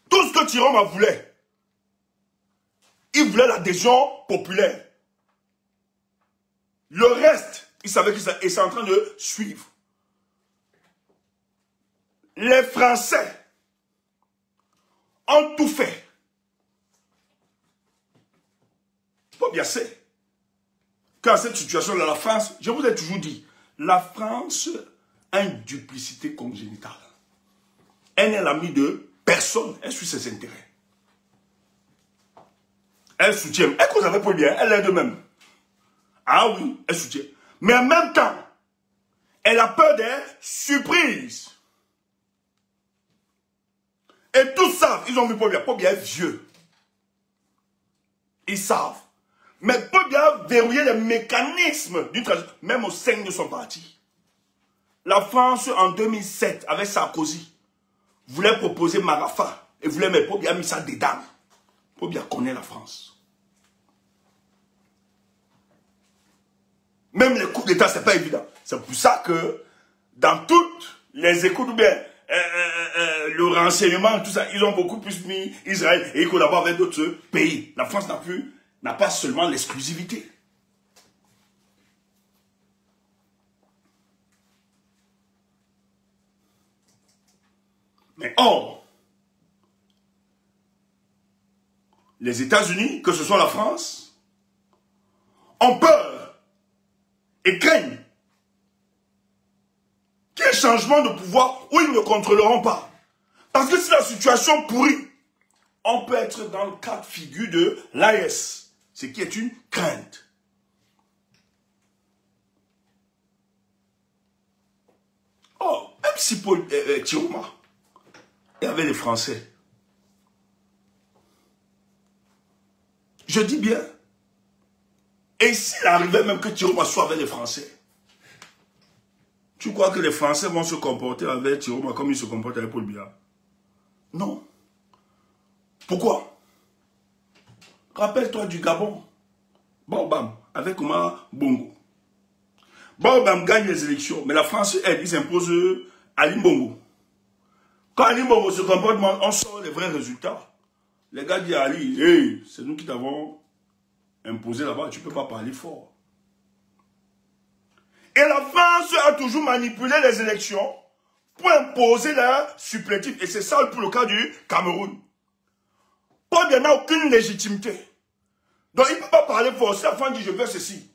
Tout ce que Chiroma voulait, il voulait l'adhésion populaire. Le reste, il savait que ça est en train de suivre. Les Français ont tout fait. Pas bien c'est. Car cette situation de la France, je vous ai toujours dit, la France a une duplicité congénitale. Elle n'est l'amie de personne, elle suit ses intérêts. Elle soutient, elle cause avec Paul Biya, elle est de même. Ah oui, elle soutient. Mais en même temps, elle a peur des surprises. Et tous savent, ils ont vu Paul Biya. Paul Biya est vieux. Ils savent. Mais Paul Biya a verrouillé les mécanismes d'une transition, même au sein de son parti. La France, en 2007, avec Sarkozy, voulait proposer Marafa. Et voulait mettre Paul Biya, a mis ça dedans. Paul Biya connaît la France. Même les coups d'État, ce n'est pas évident. C'est pour ça que, dans toutes les écoutes, ou bien le renseignement, tout ça, ils ont beaucoup plus mis Israël et ils collaborent avec d'autres pays. La France n'a pas seulement l'exclusivité. Mais or, les États-Unis, que ce soit la France, ont peur et craignent qu'il y ait un changement de pouvoir où ils ne contrôleront pas. Parce que si la situation pourrit, on peut être dans le cas de figure de l'AES, ce qui est une crainte. si Tiroma et avec les Français. Je dis bien. Et s'il arrivait même que Tiroma soit avec les Français, tu crois que les Français vont se comporter avec Tiroma comme ils se comportent avec Paul Biya? Non. Pourquoi? Rappelle-toi du Gabon. Baobam, avec Omar Bongo. Baobam gagne les élections, mais la France aide, ils imposent Ali Bongo. Quand Ali Bongo se comporte, on sort les vrais résultats. Les gars disent à Ali, hey, c'est nous qui t'avons imposé là-bas, tu ne peux pas parler fort. Et la France a toujours manipulé les élections pour imposer leur supplétif. Et c'est ça pour le cas du Cameroun. Paul Biya n'a aucune légitimité. Donc il ne peut pas parler fort. Si la France dit je veux ceci,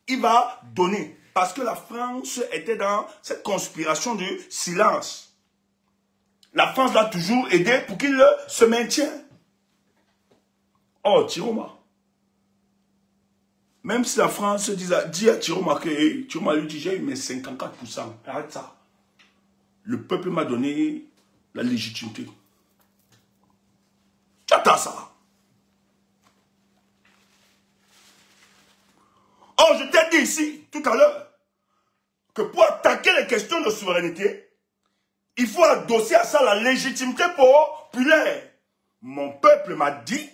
il va donner. Parce que la France était dans cette conspiration du silence. La France l'a toujours aidé pour qu'il se maintienne. Oh, Tiroma. Même si la France dit à Tiroma que hey, Tiroma lui dit j'ai eu mes 54%. Arrête ça. Le peuple m'a donné la légitimité. Tu attends ça. Oh, je t'ai dit ici, tout à l'heure, que pour attaquer les questions de souveraineté, il faut adosser à ça la légitimité populaire. Mon peuple m'a dit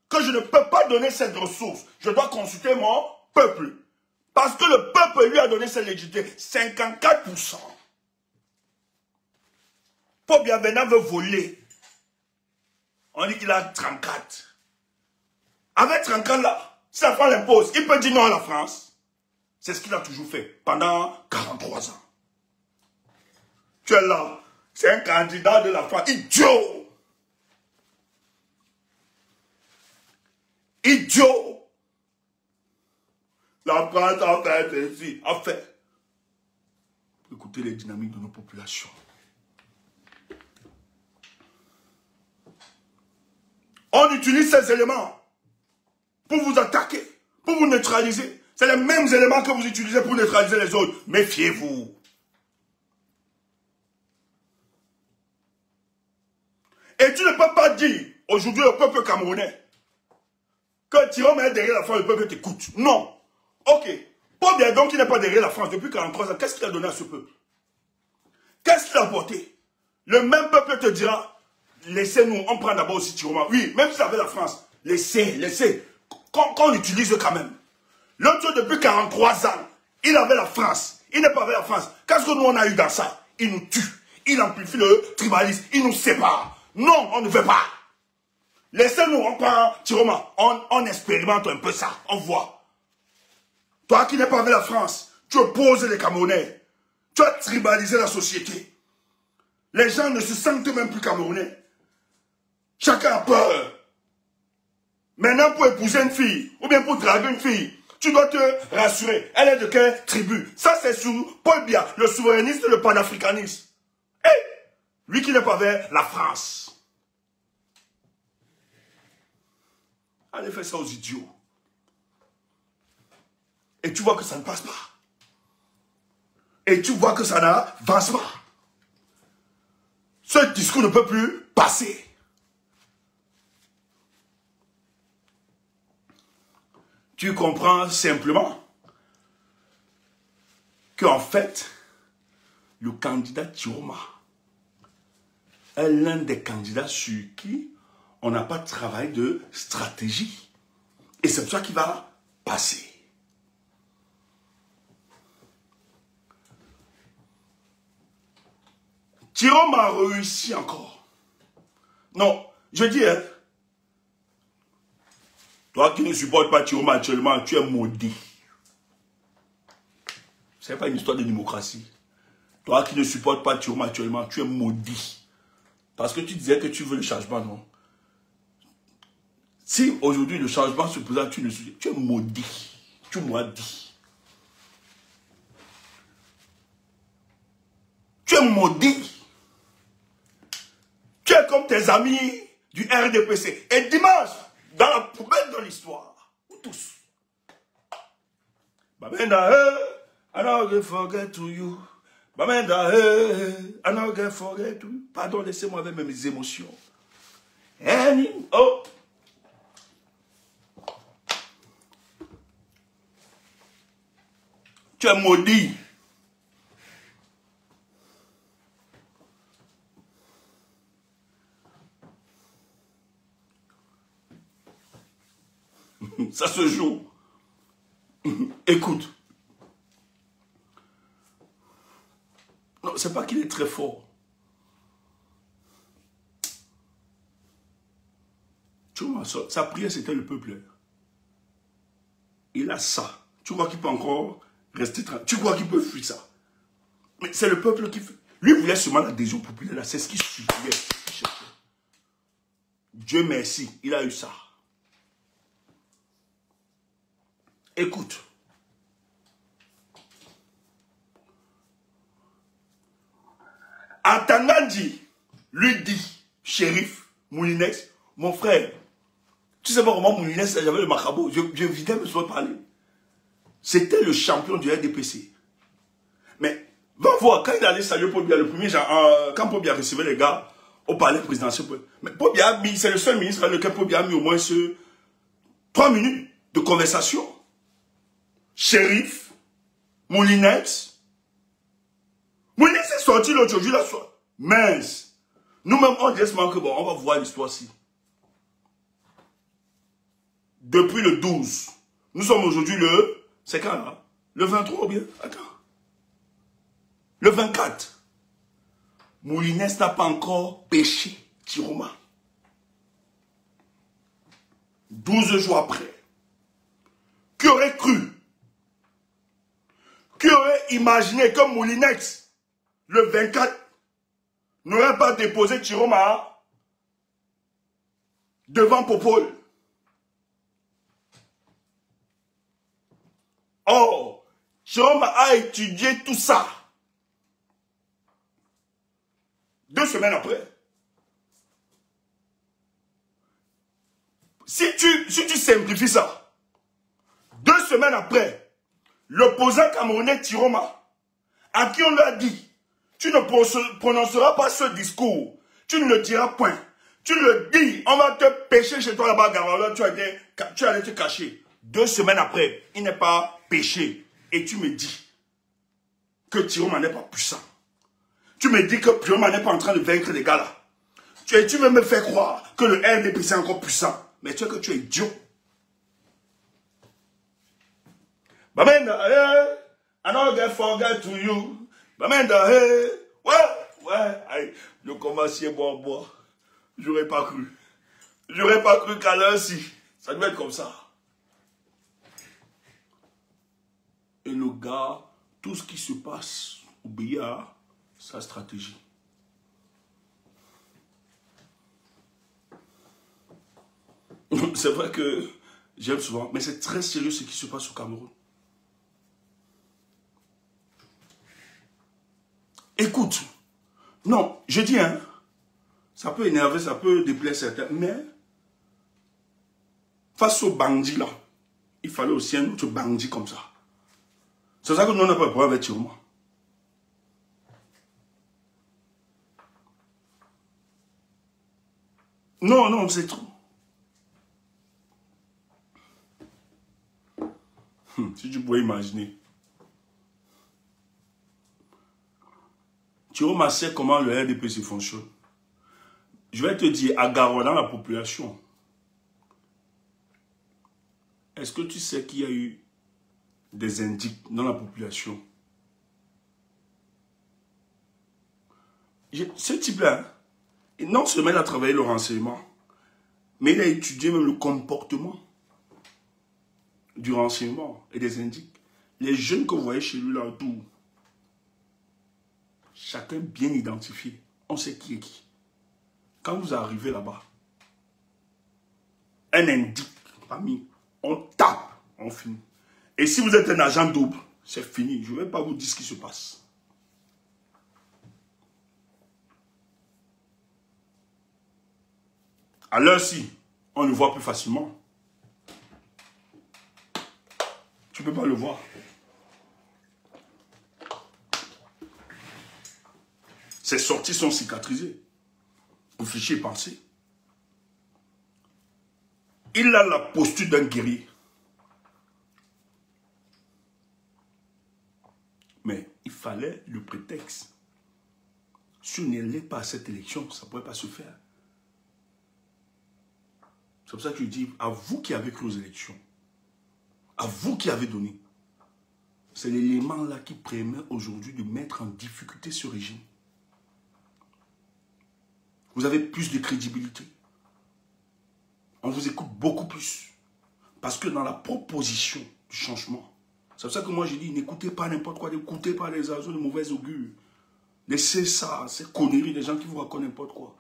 que je ne peux pas donner cette ressource. Je dois consulter mon peuple. Parce que le peuple lui a donné cette légitimité. 54%. Paul Biya veut voler. On dit qu'il a 34. Avec 34 là, si la France l'impose, il peut dire non à la France. C'est ce qu'il a toujours fait pendant 43 ans. Tu es là, c'est un candidat de la France. Idiot! Idiot! La France a fait ceci, a fait. Écoutez les dynamiques de nos populations. On utilise ces éléments pour vous attaquer, pour vous neutraliser. C'est les mêmes éléments que vous utilisez pour neutraliser les autres. Méfiez-vous. Et tu ne peux pas dire aujourd'hui au peuple camerounais que Tiroma est derrière la France, le peuple t'écoute. Non. Ok. Paul Biya donc il n'est pas derrière la France depuis 43 ans. Qu'est-ce qu'il a donné à ce peuple? Qu'est-ce qu'il a apporté? Le même peuple te dira, laissez-nous, on prend d'abord aussi Tiroma. Oui, même si c'est avec la France, laissez. Qu'on utilise quand même. L'autre depuis 43 ans, il avait la France. Il n'est pas avec la France. Qu'est-ce que nous on a eu dans ça? Il nous tue. Il amplifie le tribalisme. Il nous sépare. Non, on ne veut pas. Laissez-nous, on prend Tiroma. On expérimente un peu ça. On voit. Toi qui n'es pas avec la France, tu opposes les Camerounais. Tu as tribalisé la société. Les gens ne se sentent même plus Camerounais. Chacun a peur. Maintenant, pour épouser une fille, ou bien pour draguer une fille, tu dois te rassurer. Elle est de quelle tribu? Ça, c'est sous Paul Biya, le souverainiste, le panafricaniste. Et lui qui n'est pas vers la France. Allez faire ça aux idiots. Et tu vois que ça ne passe pas. Et tu vois que ça n'avance pas. Ce discours ne peut plus passer. Tu comprends simplement qu'en fait, le candidat Tiroma est l'un des candidats sur qui on n'a pas travaillé de stratégie. Et c'est pour ça qu'il va passer. Tiroma a réussi encore. Non, je dis, hein, toi qui ne supportes pas Tiroma actuellement, tu es maudit. Ce n'est pas une histoire de démocratie. Toi qui ne supportes pas Tiroma actuellement, tu es maudit. Parce que tu disais que tu veux le changement, non? Si aujourd'hui le changement se présente, tu es maudit. Tu m'as dit. Tu es maudit. Tu es comme tes amis du RDPC. Et dimanche, dans la poubelle de l'histoire, ou tous. Babenda, I don't forget to you. Bamenda, I don't get forget. Pardon, laissez-moi avec mes émotions. Oh. Tu es maudit. Ça se joue. Écoute. Non, c'est pas qu'il est très fort. Tu vois, sa prière, c'était le peuple. Il a ça. Tu crois qu'il peut encore rester tranquille? Tu crois qu'il peut fuir ça? Mais c'est le peuple qui fait. Lui voulait seulement l'adhésion populaire. C'est ce qu'il suppliait. Dieu merci, il a eu ça. Écoute. Atangandi lui dit, shérif Moulinex, mon frère, tu sais pas comment Moulinex, j'avais le marabout, je vidais me sois parler. C'était le champion du RDPC. Mais, va voir, quand il allait saluer Paul Biya, le premier genre, quand Paul Biya recevait les gars au palais présidentiel, mais Paul Biya, c'est le seul ministre avec lequel Paul Biya a mis au moins 3 minutes de conversation. Shérif, Moulinex. Moulinex est sorti l'autre jour, la soirée. Mince. Nous-mêmes, on dit que bon, on va voir l'histoire-ci. Depuis le 12. Nous sommes aujourd'hui le... C'est quand là? Le 23 ou bien? Attends. Le 24. Moulinex n'a pas encore péché Tiroma. 12 jours après. Qui aurait cru? Qui aurait imaginé que Moulinex, le 24, n'aurait pas déposé Tiroma devant Popol? Oh, Tiroma a étudié tout ça. 2 semaines après. Si tu simplifies ça, 2 semaines après, l'opposant camerounais Tiroma, à qui on lui a dit, tu ne prononceras pas ce discours, tu ne le diras point, tu le dis, on va te pêcher chez toi là-bas, Garola, tu allais te cacher. 2 semaines après, il n'est pas péché. Et tu me dis que Tiroma n'est pas puissant. Tu me dis que Tiroma n'est pas en train de vaincre les gars là. Tu veux me faire croire que le RDPC est encore puissant. Mais tu es idiot. Bamenda, I don't get forget to you. Bamenda, ouais, le commencier bois. J'aurais pas cru. J'aurais pas cru qu'à l'heure-ci, ça devait être comme ça. Et le gars, tout ce qui se passe obéit à sa stratégie. C'est vrai que j'aime souvent, mais c'est très sérieux ce qui se passe au Cameroun. Écoute, non, je dis, hein, ça peut énerver, ça peut déplaire certains, mais face aux bandits là, il fallait aussi un autre bandit comme ça. C'est ça que nous n'avons pas de problème avec Tiroma. Non, c'est trop. Si tu pouvais imaginer. Tiroma sait comment le RDPC fonctionne. Je vais te dire, à Garoua, dans la population, est-ce que tu sais qu'il y a eu des indices dans la population? Ce type-là, non seulement il a travaillé le renseignement, mais il a étudié même le comportement du renseignement et des indices. Les jeunes que vous voyez chez lui là autour, chacun bien identifié. On sait qui est qui. Quand vous arrivez là-bas, un indice, ami, on tape, on finit. Et si vous êtes un agent double, c'est fini. Je ne vais pas vous dire ce qui se passe. À l'heure-ci, on le voit plus facilement. Tu ne peux pas le voir. Ses sorties sont cicatrisées. Le fichier est pensé. Il a la posture d'un guerrier. Mais il fallait le prétexte. Si on n'allait pas à cette élection, ça ne pourrait pas se faire. C'est pour ça que je dis, à vous qui avez cru aux élections, à vous qui avez donné, c'est l'élément là qui permet aujourd'hui de mettre en difficulté ce régime. Vous avez plus de crédibilité. On vous écoute beaucoup plus. Parce que dans la proposition du changement, c'est pour ça que moi j'ai dit, n'écoutez pas n'importe quoi, n'écoutez pas les oiseaux de mauvais augure. Laissez ça, ces conneries, des gens qui vous racontent n'importe quoi.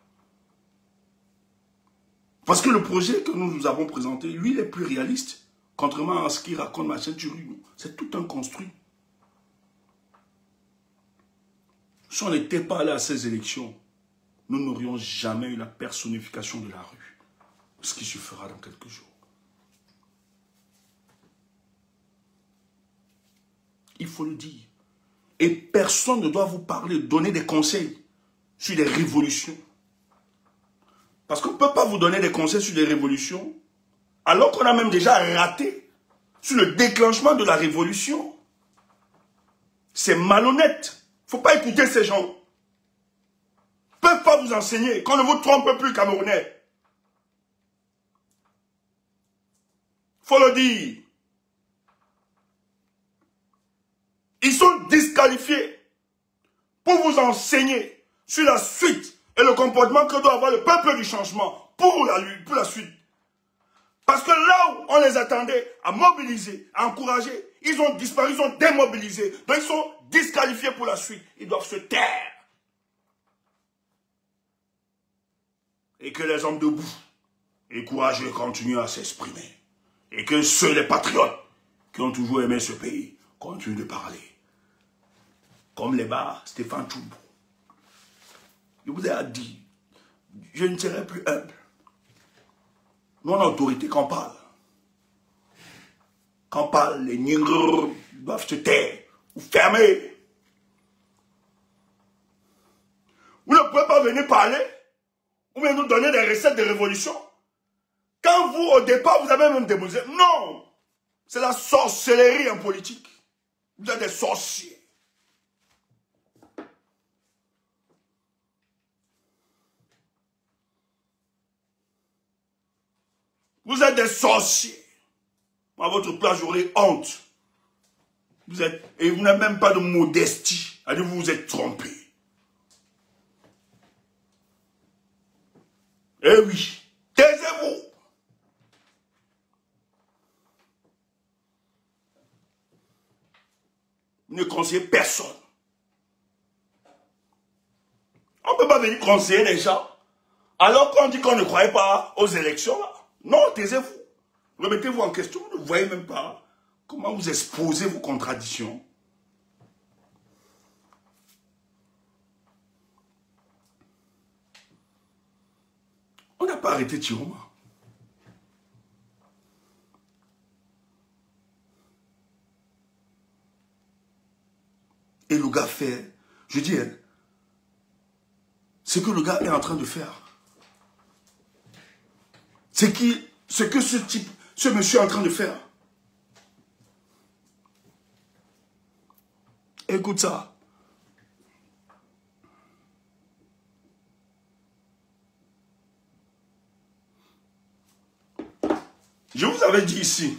Parce que le projet que nous avons présenté, lui, il est plus réaliste. Contrairement à ce qu'il raconte ma ceinture, c'est tout un construit. Si on n'était pas allé à ces élections, nous n'aurions jamais eu la personnification de la rue. Ce qui se fera dans quelques jours. Il faut le dire. Et personne ne doit vous parler, donner des conseils sur les révolutions. Parce qu'on ne peut pas vous donner des conseils sur les révolutions, alors qu'on a même déjà raté sur le déclenchement de la révolution. C'est malhonnête. Il ne faut pas écouter ces gens. Ils ne peuvent pas vous enseigner, qu'on ne vous trompe plus, Camerounais. Il faut le dire. Ils sont disqualifiés pour vous enseigner sur la suite et le comportement que doit avoir le peuple du changement pour la suite. Parce que là où on les attendait à mobiliser, à encourager, ils ont disparu, ils ont démobilisé. Donc ils sont disqualifiés pour la suite. Ils doivent se taire. Et que les hommes debout et courageux continuent à s'exprimer. Et que ceux, les patriotes, qui ont toujours aimé ce pays, continuent de parler. Comme les bars, Stéphane Tchoubou. Je vous ai dit, je ne serai plus humble. Nous, on a autorité qu'on parle. Quand on parle, les nigres doivent se taire ou fermer. Vous ne pouvez pas venir parler ou bien nous donner des recettes de révolution. Quand vous, au départ, vous avez même démoli. Non! C'est la sorcellerie en politique. Vous êtes des sorciers. Vous êtes des sorciers. À votre place, j'aurais honte. Et vous n'avez même pas de modestie. Vous vous êtes trompé. Eh oui, taisez-vous. Vous ne conseillez personne. On ne peut pas venir conseiller les gens. Alors qu'on dit qu'on ne croyait pas aux élections. Là. Non, taisez-vous. Remettez-vous en question. Vous ne voyez même pas comment vous exposez vos contradictions. On n'a pas arrêté Tiroma. Et le gars fait, je dis, hein, ce que le gars est en train de faire, ce que ce monsieur est en train de faire. Écoute ça. Je vous avais dit ici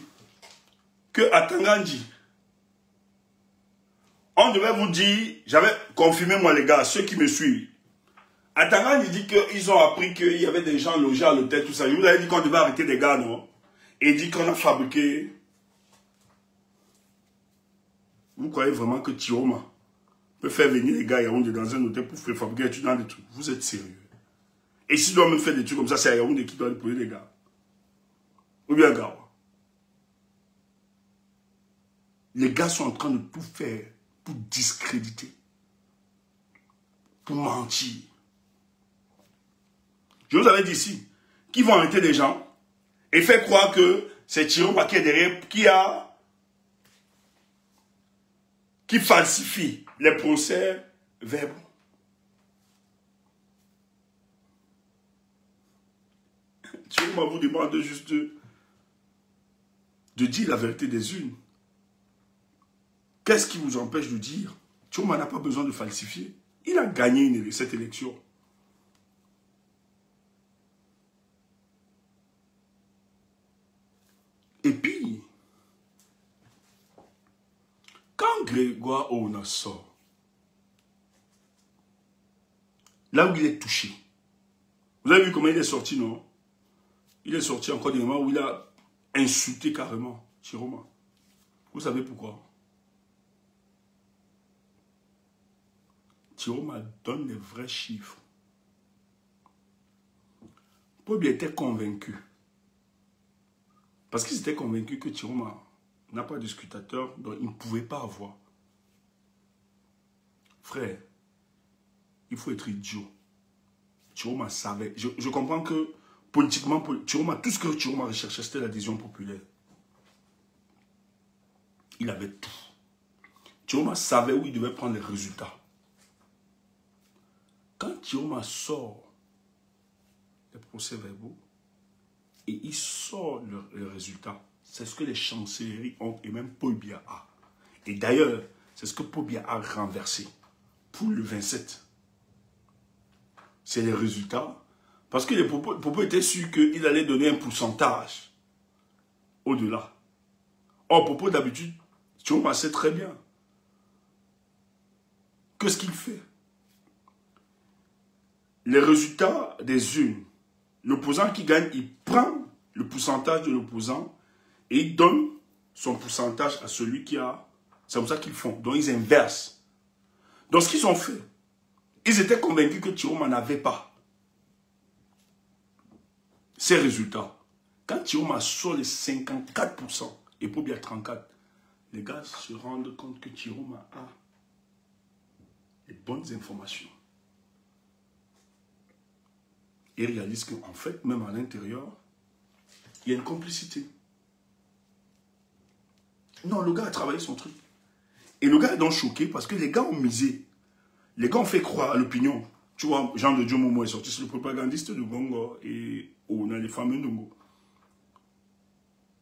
que à Tangandji, on devait vous dire, j'avais confirmé moi les gars, ceux qui me suivent. À Tangandji, il dit qu'ils ont appris qu'il y avait des gens logés à l'hôtel, tout ça. Je vous avais dit qu'on devait arrêter des gars, non? Et il dit qu'on a fabriqué. Vous croyez vraiment que Tiroma peut faire venir les gars à Yaoundé dans un hôtel pour fabriquer des trucs dans des trucs? Vous êtes sérieux? Et s'il doit même faire des trucs comme ça, c'est à Yaoundé qui doit poser les gars. Ou bien gars. Les gars sont en train de tout faire pour discréditer, pour mentir. Je vous avais dit ici qu'ils vont arrêter des gens et faire croire que c'est Tiroma qui est derrière, qui falsifie les procès verbaux. Chiroma vous demande juste de dire la vérité des unes. Qu'est-ce qui vous empêche de dire? Chiroma n'a pas besoin de falsifier. Il a gagné cette élection. Et puis, quand Grégoire Auna sort, là où il est touché, vous avez vu comment il est sorti, non? Il est sorti encore des moments où il a insulté carrément Chiroma. Vous savez pourquoi? Chiroma donne les vrais chiffres. Pobia était convaincu. Parce qu'ils étaient convaincus que Chiroma n'a pas de scrutateur, donc il ne pouvait pas avoir. Frère, il faut être idiot. Chiroma savait. Je comprends que politiquement, Chiroma, tout ce que Chiroma recherchait, c'était l'adhésion populaire. Il avait tout. Chiroma savait où il devait prendre les résultats. Quand Chiroma sort les procès-verbaux et il sort le résultat, c'est ce que les chancelleries ont et même Paul Biya a. Et d'ailleurs, c'est ce que Paul Biya a renversé pour le 27. C'est les résultats. Parce que les propos étaient sûrs qu'il allait donner un pourcentage au-delà. Or, propos d'habitude, Chiroma sait très bien que ce qu'il fait. Les résultats des urnes, l'opposant qui gagne, il prend le pourcentage de l'opposant et il donne son pourcentage à celui qui a... C'est comme ça qu'ils font. Donc, ils inversent. Donc, ce qu'ils ont fait, ils étaient convaincus que Chiroma n'avait pas ces résultats. Quand Chiroma sort les 54% et Pobia 34%, les gars se rendent compte que Chiroma a les bonnes informations. Et réalisent qu'en fait, même à l'intérieur, il y a une complicité. Non, le gars a travaillé son truc. Et le gars est donc choqué parce que les gars ont misé. Les gars ont fait croire à l'opinion. Tu vois, Jean de Dieu Momo est sorti, c'est le propagandiste de Gongo et on a les fameux Ndongo.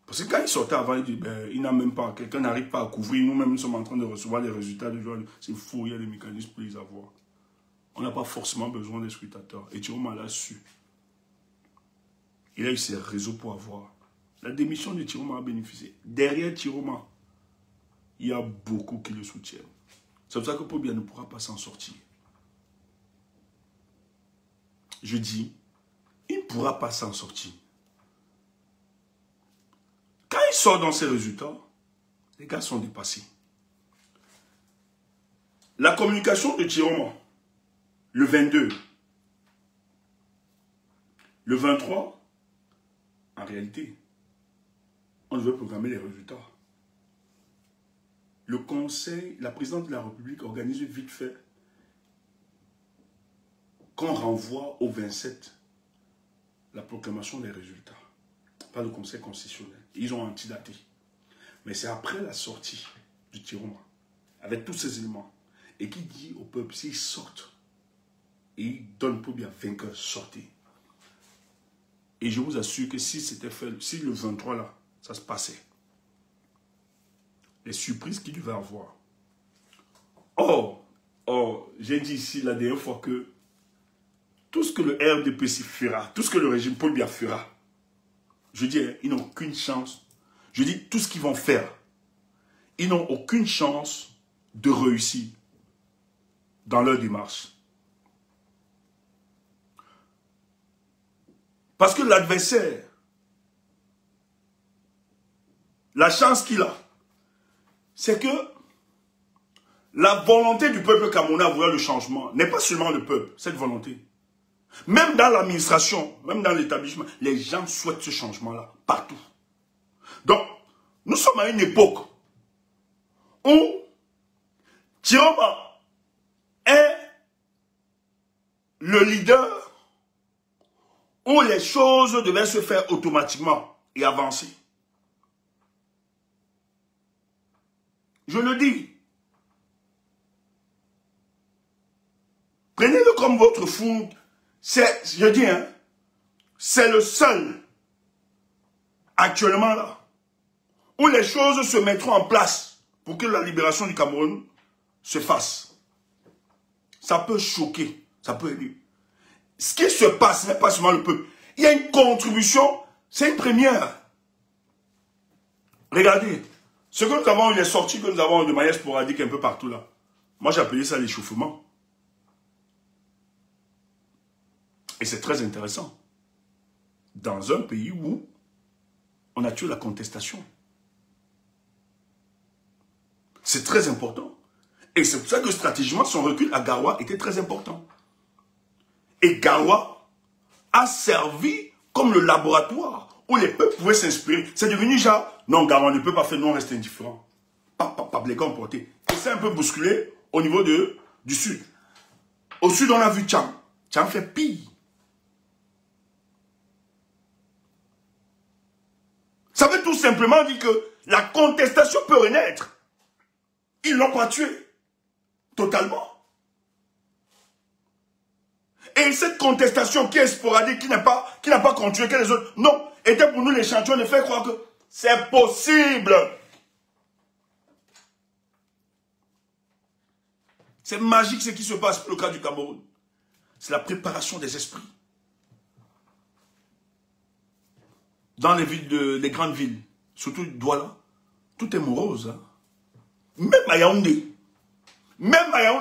Parce que quand il sortait avant, il dit, ben, il n'a même pas, quelqu'un n'arrive pas à couvrir, nous-mêmes nous sommes en train de recevoir les résultats de joueurs. C'est faux, il y a des mécanismes pour les avoir. On n'a pas forcément besoin des scrutateurs. Et Chiroma l'a su. Il a eu ses réseaux pour avoir. La démission de Chiroma a bénéficié. Derrière Chiroma, il y a beaucoup qui le soutiennent. C'est pour ça que Pobia ne pourra pas s'en sortir. Je dis, il ne pourra pas s'en sortir. Quand il sort dans ses résultats, les gars sont dépassés. La communication de Chiroma, le 22, le 23, en réalité, on devait programmer les résultats. Le conseil, la présidente de la République organise vite fait qu'on renvoie au 27 la proclamation des résultats par le conseil constitutionnel. Ils ont antidaté. Mais c'est après la sortie du Chiroma, avec tous ces éléments, et qui dit au peuple, s'ils sortent, et ils donnent pour bien vainqueur, sortez. Et je vous assure que si c'était fait, si le 23 là, ça se passait, les surprises qu'il devait avoir. Or, j'ai dit ici la dernière fois que tout ce que le RDPC fera, tout ce que le régime Paul Biya fera, je dis, ils n'ont aucune chance. Je dis, tout ce qu'ils vont faire, ils n'ont aucune chance de réussir dans leur démarche. Parce que l'adversaire, la chance qu'il a, c'est que la volonté du peuple camerounais à vouloir le changement n'est pas seulement le peuple, cette volonté. Même dans l'administration, même dans l'établissement, les gens souhaitent ce changement-là, partout. Donc, nous sommes à une époque où Chiroma est le leader où les choses devaient se faire automatiquement et avancer. Je le dis. Prenez-le comme votre fou. Je dis, hein, c'est le seul, actuellement là, où les choses se mettront en place pour que la libération du Cameroun se fasse. Ça peut choquer, ça peut aider. Ce qui se passe, ce n'est pas seulement le peuple. Il y a une contribution, c'est une première. Regardez, ce que nous avons eu, les sorties que nous avons eu de manière sporadique un peu partout là. Moi, j'ai appelé ça l'échauffement. Et c'est très intéressant. Dans un pays où on a tué la contestation. C'est très important. Et c'est pour ça que stratégiquement, son recul à Garoua était très important. Et Garoua a servi comme le laboratoire où les peuples pouvaient s'inspirer. C'est devenu genre, non, Garoua ne peut pas faire, non, reste indifférent. Pas les gants portés. Et c'est un peu bousculé au niveau du sud. Au sud, on a vu Tchang. Tchang fait pire. Ça veut tout simplement dire que la contestation peut renaître. Ils ne l'ont pas tué. Totalement. Et cette contestation qui est sporadique, qui n'a pas continué que les autres, non, était pour nous les champions de faire croire que c'est possible. C'est magique ce qui se passe pour le cas du Cameroun. C'est la préparation des esprits. Dans les grandes villes, surtout Douala, tout est morose. Hein? Même à Yaoundé,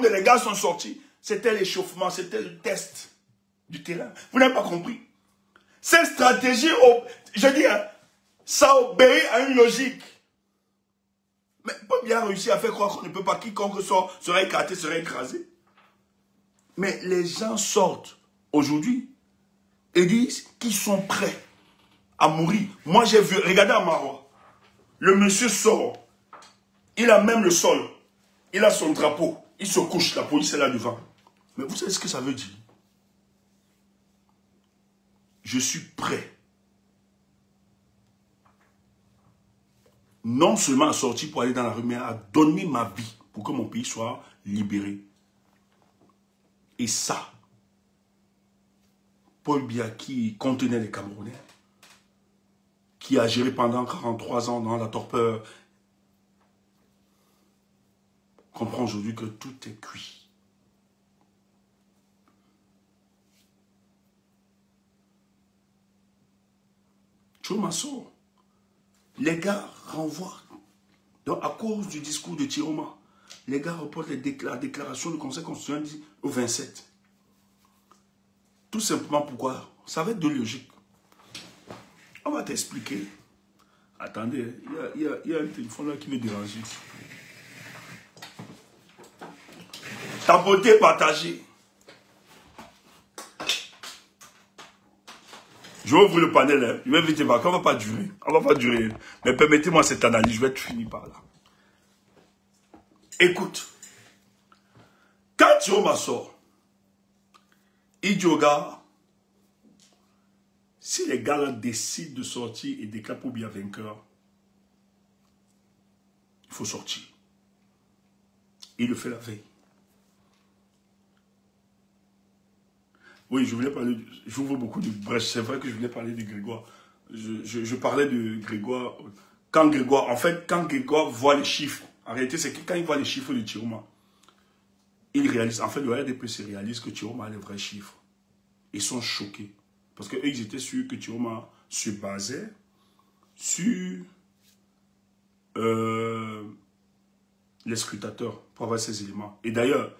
les gars sont sortis. C'était l'échauffement, c'était le test du terrain. Vous n'avez pas compris. Cette stratégie, je dis, hein, ça obéit à une logique. Mais on peut bien réussir à faire croire qu'on ne peut pas, quiconque sera écarté, sera écrasé. Mais les gens sortent aujourd'hui et disent qu'ils sont prêts à mourir. Moi j'ai vu, regardez à Marois, le monsieur sort, il a même le sol, il a son drapeau, il se couche, la police est là devant. Mais vous savez ce que ça veut dire? Je suis prêt. Non seulement à sortir pour aller dans la rue, mais à donner ma vie pour que mon pays soit libéré. Et ça, Paul Biya qui contenait les Camerounais, qui a géré pendant 43 ans dans la torpeur, comprend aujourd'hui que tout est cuit. Tchoumasso, les gars renvoient. Donc, à cause du discours de Tiroma, les gars reportent la déclaration du Conseil constitutionnel au 27. Tout simplement pourquoi? Ça va être de logique. On va t'expliquer. Attendez, il y a un téléphone là qui veut déranger. Tapoter, partager. Je vais ouvrir le panel, hein. Je vais vite voir, on ne va pas durer. On ne va pas durer. Mais permettez-moi cette analyse, je vais être fini par là. Écoute, quand Tiroma sort, il dit aux gars, si les gars là décident de sortir et déclarent pour bien vainqueur, il faut sortir. Il le fait la veille. Oui, je voulais parler, j'ouvre beaucoup de brèches, c'est vrai que je voulais parler de Grégoire. Je parlais de Grégoire, quand Grégoire voit les chiffres, en réalité c'est que quand il voit les chiffres de Tiroma, il réalise, en fait le RDPC réalise que Tiroma a les vrais chiffres. Ils sont choqués, parce qu'eux ils étaient sûrs que Tiroma se basait sur les scrutateurs pour avoir ces éléments. Et d'ailleurs,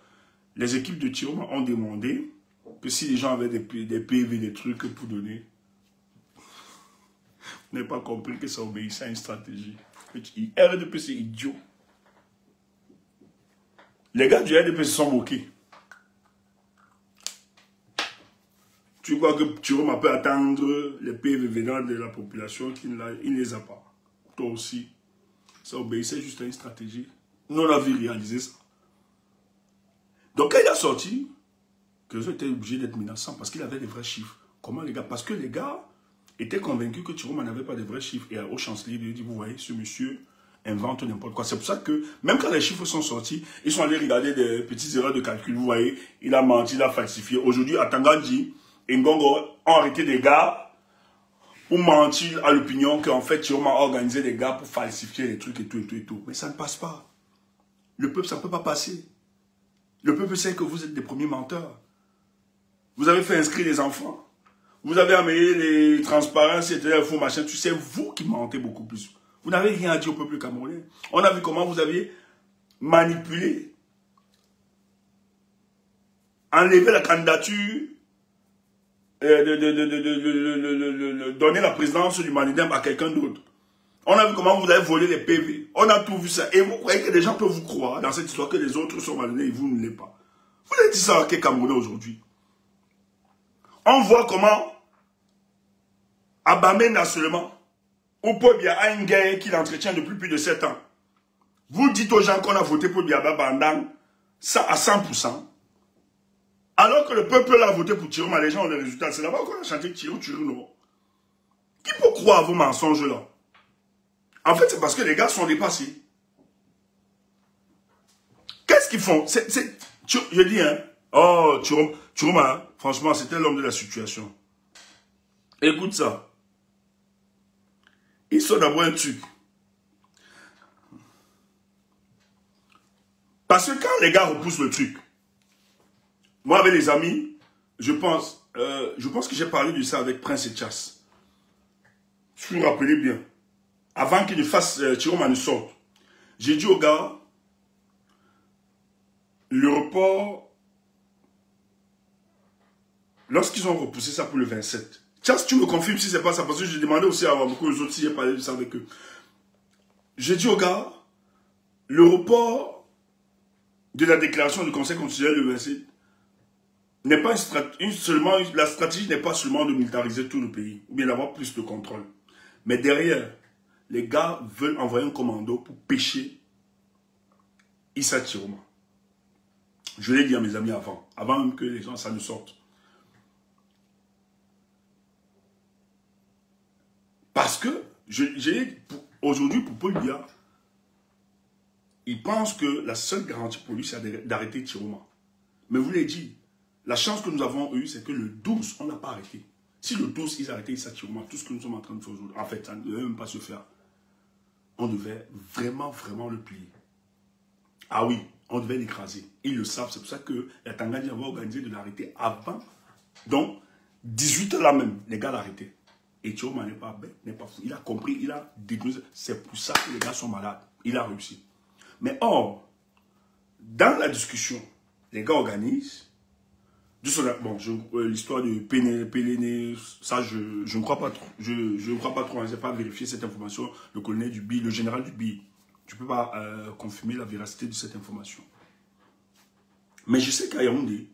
les équipes de Tiroma ont demandé que si les gens avaient des PV, des trucs pour donner, vous n'avez pas compris que ça obéissait à une stratégie. RDP, c'est idiot. Les gars du RDP se sont moqués. Tu crois que Tiroma peut attendre les PV venant de la population il ne les a pas. Toi aussi. Ça obéissait juste à une stratégie. Nous, on a vu réaliser ça. Donc, quand il a sorti, que les autres étaient obligés d'être menaçants parce qu'il avait des vrais chiffres. Comment les gars? Parce que les gars étaient convaincus que Tiroma n'avait pas de vrais chiffres. Et au chancelier, il dit, vous voyez, ce monsieur invente n'importe quoi. C'est pour ça que, même quand les chiffres sont sortis, ils sont allés regarder des petites erreurs de calcul. Vous voyez, il a menti, il a falsifié. Aujourd'hui, à Tangandji et Ngongo ont arrêté des gars pour mentir à l'opinion qu'en fait, Chiroma a organisé des gars pour falsifier les trucs et tout, et tout, et tout. Mais ça ne passe pas. Le peuple, ça ne peut pas passer. Le peuple sait que vous êtes des premiers menteurs. Vous avez fait inscrire des enfants. Vous avez amené les transparences, etc., faux machin. Tu sais, vous qui mentez beaucoup plus. Vous n'avez rien à dire au peuple camerounais. On a vu comment vous aviez manipulé, enlevé la candidature, donner la présidence du Manidem à quelqu'un d'autre. On a vu comment vous avez volé les PV. On a tout vu ça. Et vous croyez que les gens peuvent vous croire dans cette histoire que les autres sont malmenés et vous ne l'êtes pas. Vous avez dit ça à quel Camerounais aujourd'hui? On voit comment Abamena seulement, ou Paul Biya a une guerre qu'il entretient depuis plus de 7 ans. Vous dites aux gens qu'on a voté pour Biya pendant ça à 100%. Alors que le peuple a voté pour Chiroma, les gens ont les résultats. C'est là-bas qu'on a chanté Chirou, non. Qui peut croire à vos mensonges là? En fait, c'est parce que les gars sont dépassés. Qu'est-ce qu'ils font? Je dis, hein. Oh, Chiroma, franchement, c'était l'homme de la situation. Écoute ça. Ils sont d'abord un truc. Parce que quand les gars repoussent le truc, moi avec les amis, je pense que j'ai parlé de ça avec Prince et Chas. Si vous vous rappelez bien. Avant qu'il ne fasse Chiroma ne sorte, j'ai dit aux gars, le report, lorsqu'ils ont repoussé ça pour le 27, Chas, tu me confirmes si c'est pas ça, parce que j'ai demandé aussi à beaucoup d'autres si j'ai parlé de ça avec eux. J'ai dit aux gars, le report de la déclaration du Conseil constitutionnel le 27 n'est pas la stratégie n'est pas seulement de militariser tout le pays, ou bien d'avoir plus de contrôle. Mais derrière, les gars veulent envoyer un commando pour pêcher Issa Chiroma. Je l'ai dit à mes amis avant même que les gens ça ne sorte. Parce que, aujourd'hui, pour Paul Biya, il pense que la seule garantie pour lui, c'est d'arrêter Chiroma. Mais vous l'avez dit, la chance que nous avons eue, c'est que le 12, on n'a pas arrêté. Si le 12, ils arrêtaient Issa Chiroma, tout ce que nous sommes en train de faire aujourd'hui, en fait, ça ne devait même pas se faire. On devait vraiment, vraiment le plier. Ah oui, on devait l'écraser. Ils le savent, c'est pour ça que la Tanganyika avait organisé de l'arrêter avant. Donc, 18 h là même, les gars l'arrêtaient. Et Chiroma n'est pas bête, n'est pas fou. Il a compris, il a détruit. C'est pour ça que les gars sont malades. Il a réussi. Mais or, dans la discussion, les gars organisent. Bon, l'histoire de Péléné, ça, je ne crois pas trop. Je ne crois pas trop. Je n'ai pas vérifié cette information. Le colonel du BI, le général du BI. Tu ne peux pas confirmer la véracité de cette information. Mais je sais qu'à Yaoundé,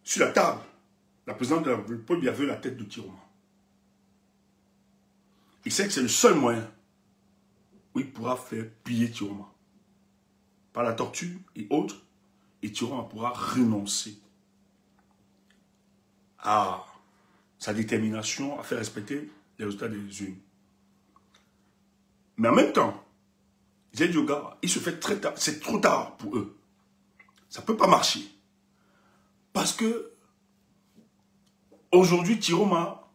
sur la table, la présidente de la République, il y avait la tête de Chiroma. Il sait que c'est le seul moyen où il pourra faire piller Chiroma. Par la torture et autres. Et Chiroma pourra renoncer à sa détermination à faire respecter les résultats des urnes. Mais en même temps, j'ai dit aux gars, il se fait très tard, c'est trop tard pour eux. Ça ne peut pas marcher. Parce que aujourd'hui, Chiroma,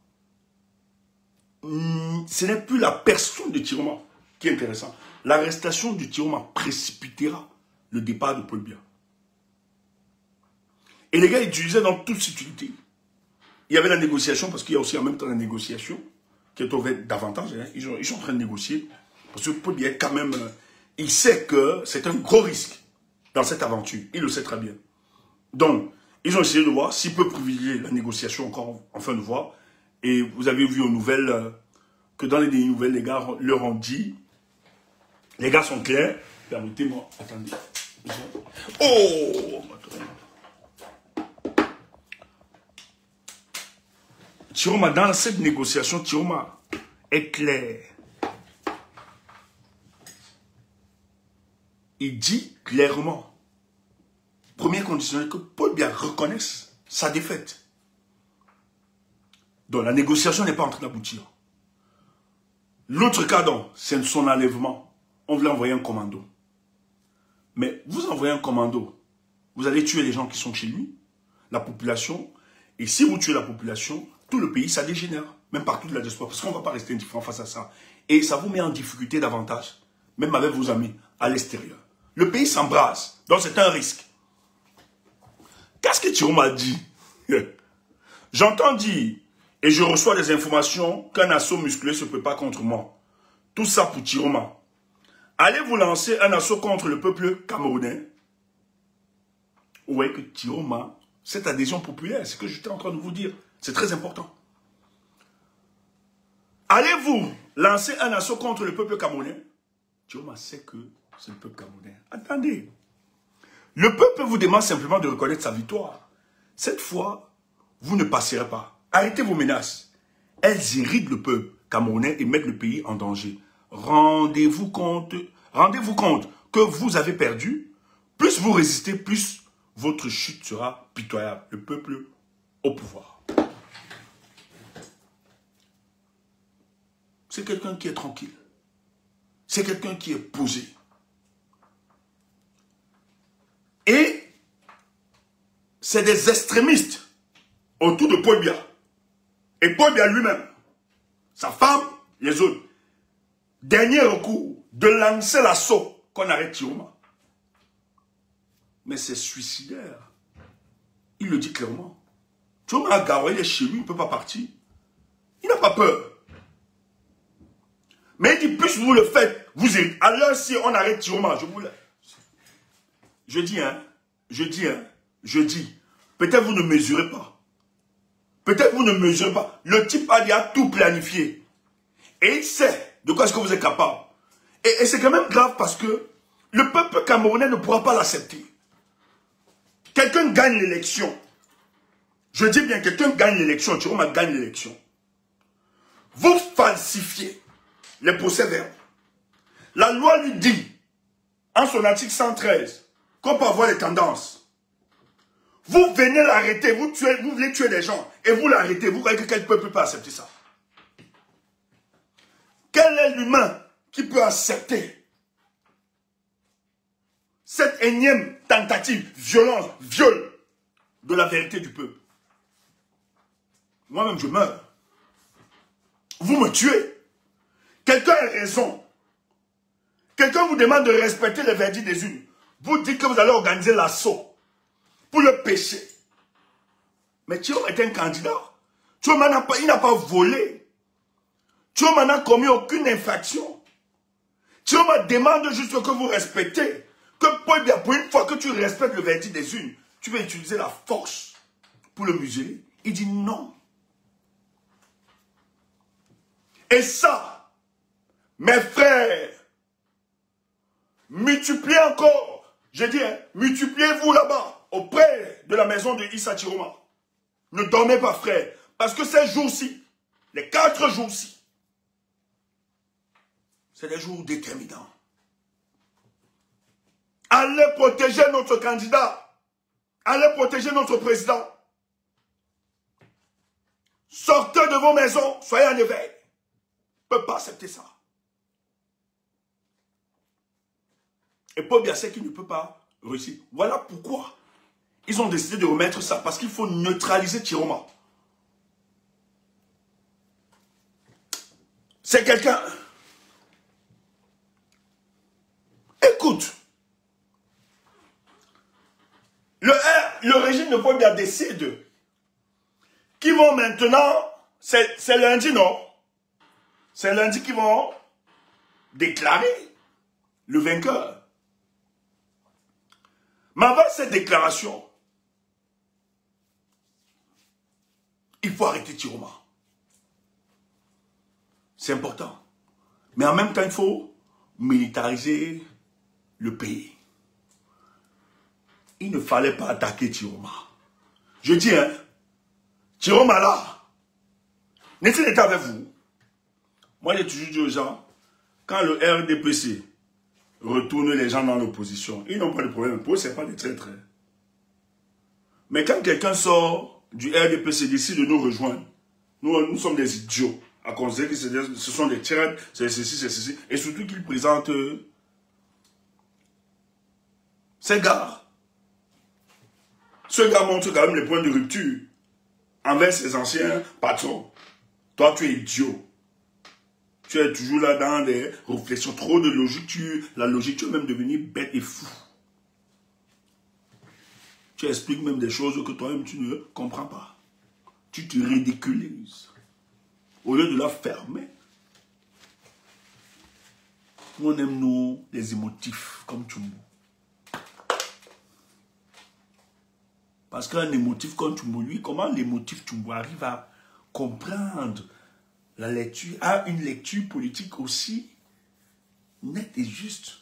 ce n'est plus la personne de Chiroma qui est intéressante. L'arrestation de Chiroma précipitera le départ de Paul Biya. Et les gars utilisaient dans toute subtilité. Il y avait la négociation, parce qu'il y a aussi en même temps la négociation, qui est ouverte davantage. Hein. Ils sont en train de négocier. Parce que Paul Biya, quand même, il sait que c'est un gros risque dans cette aventure. Il le sait très bien. Donc, ils ont essayé de voir s'ils peuvent privilégier la négociation encore en fin de voir. Et vous avez vu aux nouvelles que dans les nouvelles, les gars leur ont dit, les gars sont clairs. Permettez-moi, attendez. Oh, Chiroma, dans cette négociation, Chiroma est clair. Il dit clairement, première condition, que Paul Biya reconnaisse sa défaite. Donc la négociation n'est pas en train d'aboutir. L'autre cas, donc, c'est son enlèvement. On voulait envoyer un commando. Mais vous envoyez un commando, vous allez tuer les gens qui sont chez lui, la population, et si vous tuez la population, tout le pays, ça dégénère. même partout de la diaspora, parce qu'on ne va pas rester indifférent face à ça. Et ça vous met en difficulté davantage, même avec vos amis, à l'extérieur. Le pays s'embrase, donc c'est un risque. Qu'est-ce que Chiroma a dit? J'entends dire, et je reçois des informations qu'un assaut musclé se prépare contre moi. Tout ça pour Chiroma. Allez vous lancer un assaut contre le peuple camerounais? Vous voyez que Chiroma, cette adhésion populaire, c'est ce que j'étais en train de vous dire. C'est très important. Allez-vous lancer un assaut contre le peuple camerounais? Chiroma sait que c'est le peuple camerounais. Attendez. Le peuple vous demande simplement de reconnaître sa victoire. Cette fois, vous ne passerez pas. Arrêtez vos menaces. Elles irritent le peuple camerounais et mettent le pays en danger. Rendez-vous compte que vous avez perdu. Plus vous résistez, plus votre chute sera pitoyable. Le peuple au pouvoir. C'est quelqu'un qui est tranquille. C'est quelqu'un qui est posé. Et c'est des extrémistes autour de Paul Biya. Et Paul Biya lui-même, sa femme, les autres. Dernier recours, de lancer l'assaut qu'on arrête Chiroma. Mais c'est suicidaire. Il le dit clairement. Chiroma a Gawa, il est chez lui, il ne peut pas partir. Il n'a pas peur. Mais il dit, plus vous le faites, vous êtes. Alors si on arrête Chiroma, je dis, peut-être vous ne mesurez pas. Peut-être vous ne mesurez pas. Le type a déjà tout planifié. Et il sait de quoi est-ce que vous êtes capable. Et c'est quand même grave parce que le peuple camerounais ne pourra pas l'accepter. Quelqu'un gagne l'élection. Je dis bien, quelqu'un gagne l'élection. Chiroma gagne l'élection. Vous falsifiez les procès-verbaux. La loi lui dit, en son article 113, qu'on peut avoir les tendances. Vous venez l'arrêter, vous voulez tuer des gens, et vous l'arrêtez, vous croyez que quel peuple peut accepter ça? Quel est l'humain qui peut accepter cette énième tentative, violence, viol de la vérité du peuple? Moi-même, je meurs. Vous me tuez. Quelqu'un a raison. Quelqu'un vous demande de respecter les verdicts des urnes. Vous dites que vous allez organiser l'assaut pour le péché. Mais Chiroma est un candidat. Chiroma il n'a pas volé. Chiroma n'a commis aucune infraction. Chiroma demande juste que vous respectez. Que pour une fois que tu respectes le verdict des urnes, tu vas utiliser la force pour le museler. Il dit non. Et ça, mes frères, multipliez encore. Je dis, multipliez-vous là-bas, auprès de la maison de Issa Chiroma. Ne dormez pas, frère. Parce que ces jours-ci, les 4 jours-ci, c'est des jours déterminants. Allez protéger notre candidat. Allez protéger notre président. Sortez de vos maisons, soyez en éveil. On ne peut pas accepter ça. Et Paul Biya sait qu'il ne peut pas réussir. Voilà pourquoi ils ont décidé de remettre ça. Parce qu'il faut neutraliser Chiroma. C'est quelqu'un... Écoute. Le régime de Paul Biya décide qu'ils vont maintenant... C'est lundi, non? C'est lundi qu'ils vont déclarer le vainqueur. Mais avant cette déclaration, il faut arrêter Chiroma. C'est important. Mais en même temps, il faut militariser le pays. Il ne fallait pas attaquer Chiroma. Je dis, hein, Chiroma là, n'est-il était avec vous? Moi, j'ai toujours dit aux gens, quand le RDPC retourne les gens dans l'opposition, ils n'ont pas de problème. Pour eux, ce n'est pas des traîtres. Mais quand quelqu'un sort du RDPC, décide de nous rejoindre, nous sommes des idiots à considérer que ce sont des traîtres, c'est ceci, c'est ceci. Et surtout qu'ils présentent ces gars. Ce gars montre quand même les points de rupture envers ses anciens patrons Toi, tu es idiot. Tu es toujours là dans des réflexions, trop de logique. La logique, tu es même devenu bête et fou. Tu expliques même des choses que toi-même tu ne comprends pas. Tu te ridiculises. Au lieu de la fermer, nous on aime nous les émotifs comme Chumbo. Parce qu'un émotif comme Chumbo, lui, comment l'émotif Chumbo arrive à comprendre la lecture, à une lecture politique aussi nette et juste?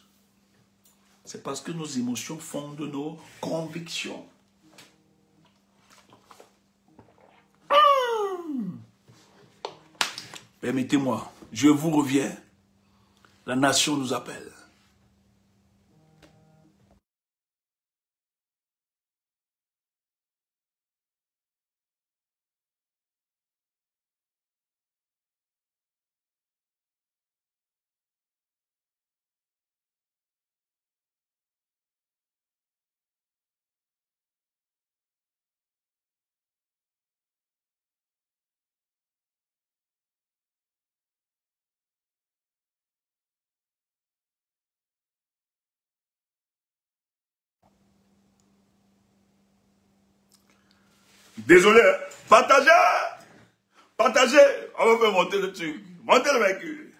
C'est parce que nos émotions fondent nos convictions. Permettez-moi, je vous reviens. La nation nous appelle. Désolé, partagez! Partagez! On va faire monter le truc. Montez le véhicule.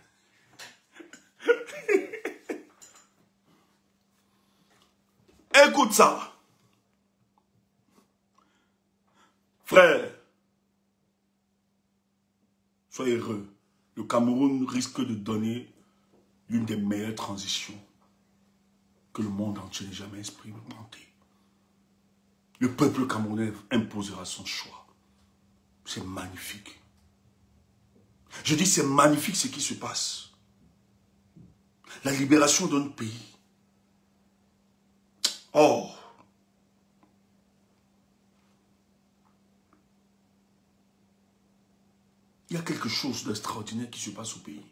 Écoute ça. Frère, soyez heureux. Le Cameroun risque de donner l'une des meilleures transitions que le monde entier n'ait jamais expérimenté. Le peuple camerounais imposera son choix. C'est magnifique. Je dis c'est magnifique ce qui se passe. La libération de notre pays. Oh! Il y a quelque chose d'extraordinaire qui se passe au pays.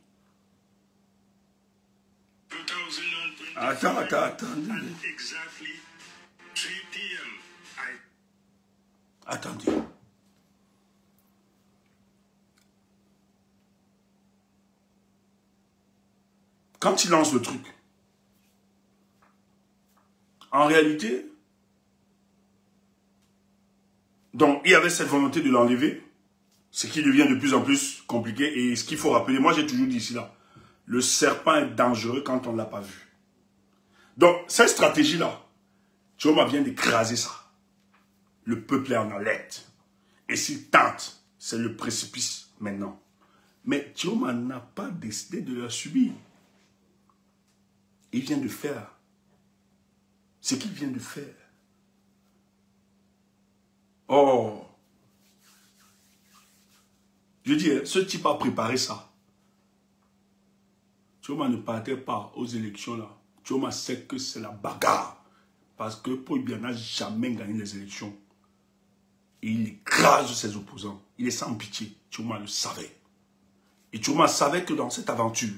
Attends. Attendez. Quand il lance le truc, en réalité, donc il y avait cette volonté de l'enlever, ce qui devient de plus en plus compliqué. Et ce qu'il faut rappeler, moi j'ai toujours dit ici là, le serpent est dangereux quand on ne l'a pas vu. Donc cette stratégie-là, Tchoma vient d'écraser ça. Le peuple est en alerte. Et s'il tente, c'est le précipice maintenant. Mais Tchoma n'a pas décidé de la subir. Il vient de faire ce qu'il vient de faire. Oh! Je dis, ce type a préparé ça. Tchoma ne partait pas aux élections là. Tchoma sait que c'est la bagarre. Parce que Paul Biya n'a jamais gagné les élections. Et il écrase ses opposants. Il est sans pitié. Tchoma le savait. Et Tchoma savait que dans cette aventure,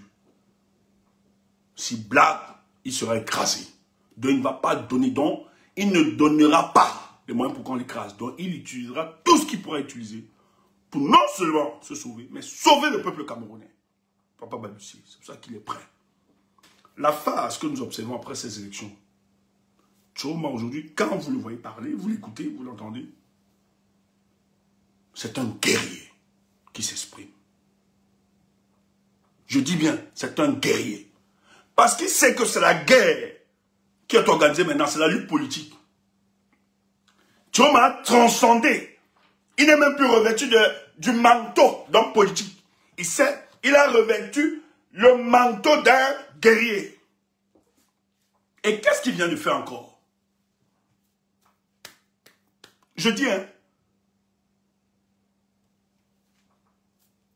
si blague, il sera écrasé. Donc il ne va pas donner, donc il ne donnera pas les moyens pour qu'on l'écrase. Donc il utilisera tout ce qu'il pourra utiliser pour non seulement se sauver, mais sauver le peuple camerounais. Papa Balussi, c'est pour ça qu'il est prêt. La phase que nous observons après ces élections, Tchoma aujourd'hui, quand vous le voyez parler, vous l'écoutez, vous l'entendez, c'est un guerrier qui s'exprime. Je dis bien, c'est un guerrier. Parce qu'il sait que c'est la guerre qui est organisée maintenant, c'est la lutte politique. Tchoma a transcendé. Il n'est même plus revêtu du manteau d'homme politique. Il a revêtu le manteau d'un guerrier. Et qu'est-ce qu'il vient de faire encore? Je dis, hein,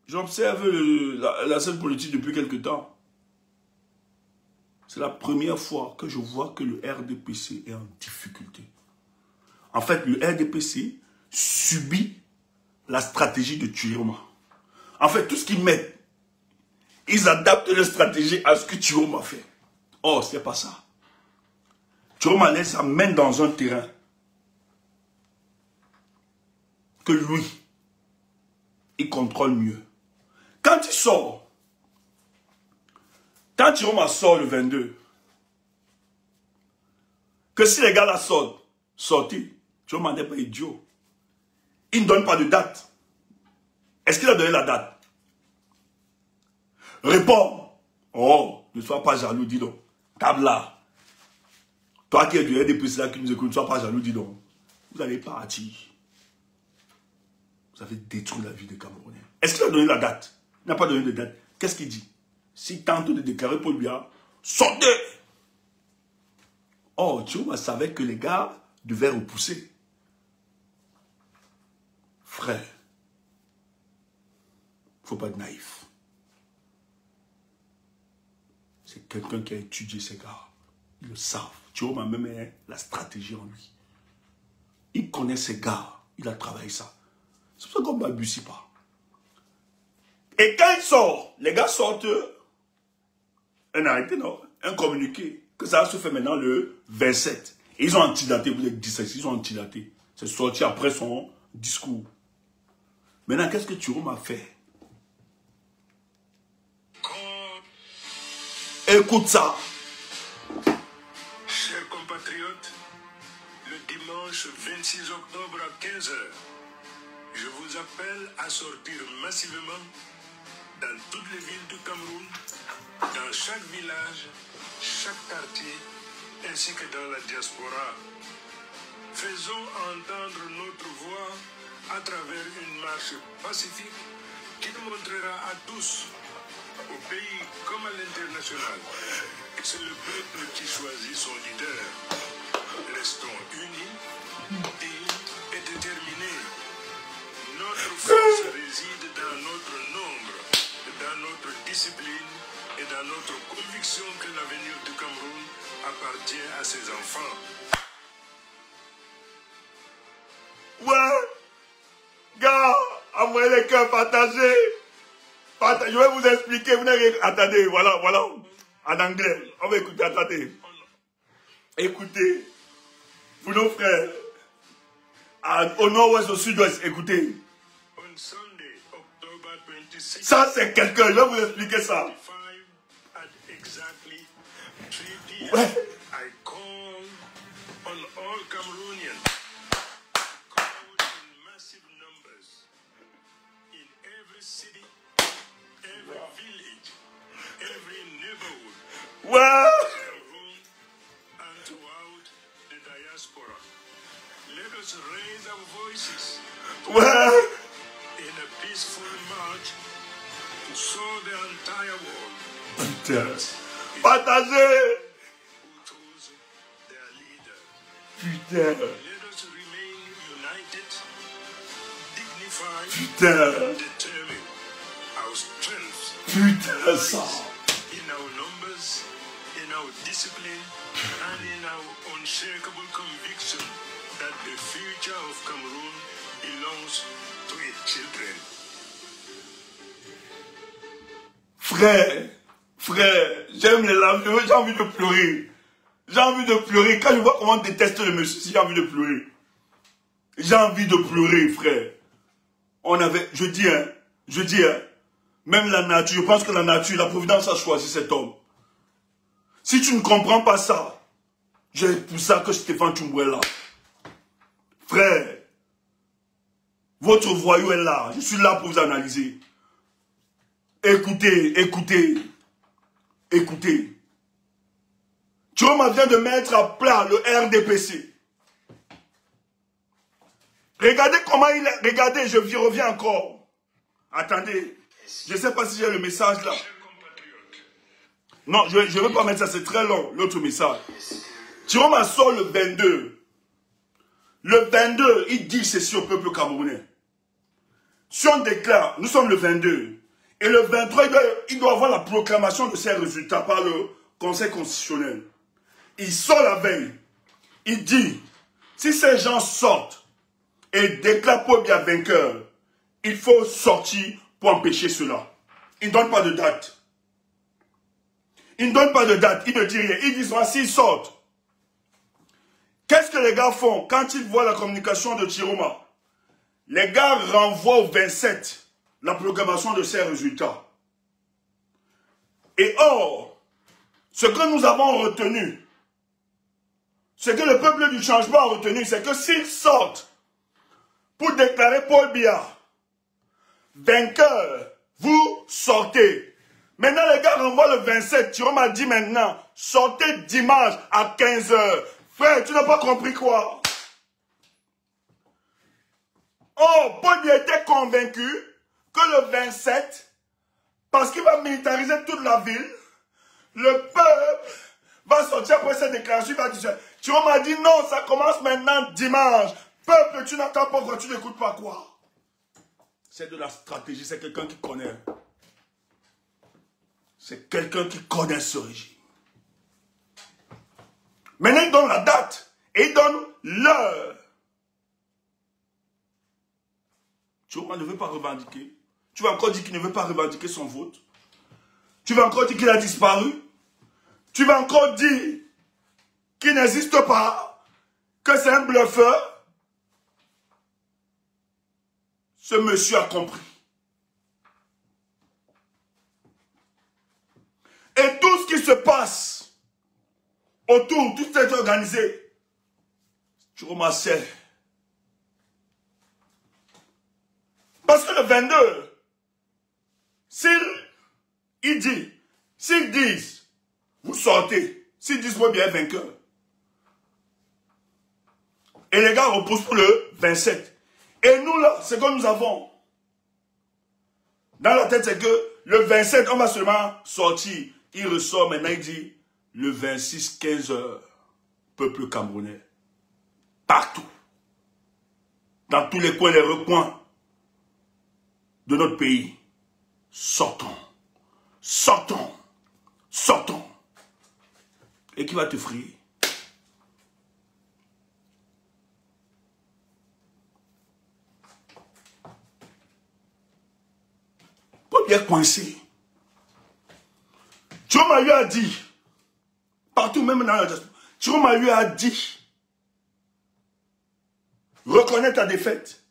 j'observe la scène politique depuis quelque temps. C'est la première fois que je vois que le RDPC est en difficulté. En fait, le RDPC subit la stratégie de Tchoma. En fait, tout ce qu'ils mettent, ils adaptent leur stratégie à ce que Tchoma fait. Or, ce n'est pas ça. Tchoma les amène dans un terrain que lui, il contrôle mieux. Quand il sort, quand Chiroma sort le 22, que si les gars là sortent, sortis, Chiroma n'est pas idiot. Il ne donne pas de date. Est-ce qu'il a donné la date? Réponds. Oh, ne sois pas jaloux, dis donc. Tabla. Toi qui es du RDPC là qui nous écoute, ne sois pas jaloux, dis donc. Vous allez partir. Vous avez détruit la vie des Camerounais. Est-ce qu'il a donné la date? Il n'a pas donné de date. Qu'est-ce qu'il dit? S'il tente de déclarer Paul Biya, sortez! Oh, Chiroma savait que les gars devaient repousser. Frère, il ne faut pas être naïf. C'est quelqu'un qui a étudié ces gars. Ils le savent. Chiroma même a la stratégie en lui. Il connaît ces gars. Il a travaillé ça. C'est pour ça qu'on ne balbutie pas. Et quand il sort, les gars sortent un arrêté, non? Un communiqué. Que ça se fait maintenant le 27. Et ils ont antidaté, vous êtes 17, ils ont antidaté. C'est sorti après son discours. Maintenant, qu'est-ce que Chiroma a fait? Écoute ça. Chers compatriotes, le dimanche 26 octobre à 15 h, je vous appelle à sortir massivement dans toutes les villes du Cameroun, dans chaque village, chaque quartier, ainsi que dans la diaspora. Faisons entendre notre voix à travers une marche pacifique qui nous montrera à tous, au pays comme à l'international, que c'est le peuple qui choisit son leader. Restons unis, dignes et déterminés. Notre force réside dans notre nombre, dans notre discipline et dans notre conviction que l'avenir du Cameroun appartient à ses enfants. Ouais, gars, envoyez les cœurs partagés. Je vais vous expliquer. Vous n'avez... Attendez, voilà. En anglais. On va écouter, attendez. Écoutez. Pour nos frères. Au nord-ouest, au sud-ouest, écoutez. Ça, c'est quelqu'un. Je vais vous expliquer ça. Ouais. Ouais. Let us raise our voices Ouais. in a peaceful march to show the entire world Putain. Partagez. who chose their leader. Putain. Let us remain united, dignified, Putain. and determined. Our strength Putain, ça. in our numbers, in our discipline, and in our unshakable conviction that the future of Cameroon belongs to its children. Frère, j'aime les larmes, j'ai envie de pleurer. J'ai envie de pleurer. Quand je vois comment on déteste le monsieur, j'ai envie de pleurer. J'ai envie de pleurer, frère. Je dis, même la nature, je pense que la nature, la providence a choisi cet homme. Si tu ne comprends pas ça, j'ai pour ça que Stéphane Tchoumboué est là. Frère, votre voyou est là. Je suis là pour vous analyser. Écoutez. Chiroma vient de mettre à plat le RDPC. Regardez comment il est. Regardez, je reviens encore. Attendez. Je ne sais pas si j'ai le message là. Non, je ne veux pas mettre ça, c'est très long, l'autre message. Chiroma sort le 22. Le 22, il dit ceci au peuple camerounais. Si on déclare, nous sommes le 22, et le 23, il doit avoir la proclamation de ses résultats par le Conseil constitutionnel. Il sort la veille. Il dit, si ces gens sortent et déclarent Paul Biya vainqueur, il faut sortir pour empêcher cela. Il ne donne pas de date. Il ne donne pas de date, il ne dit rien. Il dit, s'ils sortent, qu'est-ce que les gars font quand ils voient la communication de Chiroma? Les gars renvoient au 27 la proclamation de ces résultats. Et or, ce que nous avons retenu, ce que le peuple du changement a retenu, c'est que s'ils sortent pour déclarer Paul Biya vainqueur, vous sortez. Maintenant, les gars renvoient le 27. Thierry m'a dit maintenant, sortez dimanche à 15 h. Frère, tu n'as pas compris quoi? Oh, Paul Biya était convaincu que le 27, parce qu'il va militariser toute la ville, le peuple va sortir après cette déclaration. Il va dire, Thierry m'a dit non, ça commence maintenant dimanche. Peuple, tu n'attends pas quoi, tu n'écoutes pas quoi? C'est de la stratégie, c'est quelqu'un qui connaît. C'est quelqu'un qui connaît ce régime. Maintenant, il donne la date et il donne l'heure. Thierry ne veut pas revendiquer. Tu vas encore dire qu'il ne veut pas revendiquer son vote. Tu vas encore dire qu'il a disparu. Tu vas encore dire qu'il n'existe pas, que c'est un bluffeur. Ce monsieur a compris. Et tout ce qui se passe autour, tout est organisé. Tu remarques. Parce que le 22, s'ils disent, vous sortez, s'ils disent, moi bien vainqueur. Et les gars reposent pour le 27. Et nous, là, ce que nous avons dans la tête, c'est que le 27, on va seulement sortir. Il ressort maintenant, il dit, le 26, 15 h, peuple camerounais. Partout. Dans tous les coins, les recoins de notre pays. Sortons. Sortons. Sortons. Et qui va te frayer? Paul Biya coincé. Thierry Mahieu a dit, partout même dans la diaspora, Thierry Mahieu a dit, reconnais ta défaite.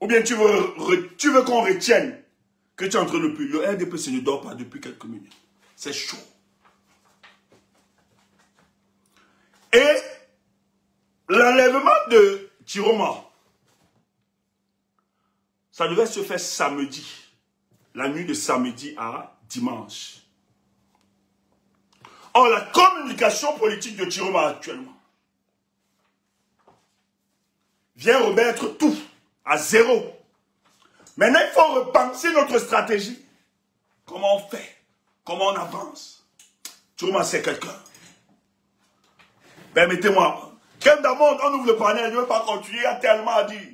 Ou bien tu veux qu'on retienne que tu es en train de plus. Le RDPC ne dort pas depuis quelques minutes. C'est chaud. Et l'enlèvement de Thierry Mahieu, ça devait se faire samedi. La nuit de samedi à dimanche. Or, la communication politique de Thierry Mahieu actuellement vient remettre tout à zéro. Maintenant, il faut repenser notre stratégie. Comment on fait? Comment on avance? Thierry Mahieu, c'est quelqu'un. Permettez-moi. Kem Damond, on ouvre le panel, je ne veux pas continuer. Il y a tellement à dire.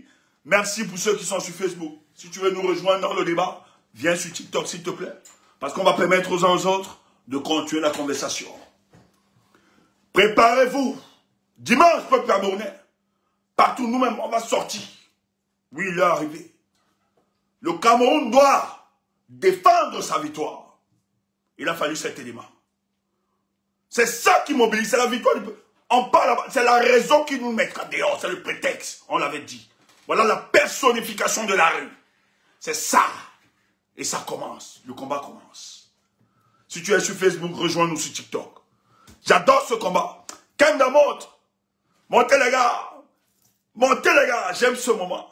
Merci pour ceux qui sont sur Facebook. Si tu veux nous rejoindre dans le débat, viens sur TikTok, s'il te plaît. Parce qu'on va permettre aux uns aux autres de continuer la conversation. Préparez-vous. Dimanche, peuple camerounais. Partout, nous-mêmes, on va sortir. Oui, il est arrivé. Le Cameroun doit défendre sa victoire. Il a fallu cet élément. C'est ça qui mobilise, c'est la victoire du peuple. On parle, c'est la raison qui nous mettra dehors, c'est le prétexte, on l'avait dit. Voilà la personnification de la rue. C'est ça. Et ça commence. Le combat commence. Si tu es sur Facebook, rejoins-nous sur TikTok. J'adore ce combat. Kem Damond, montez les gars. Montez les gars. J'aime ce moment.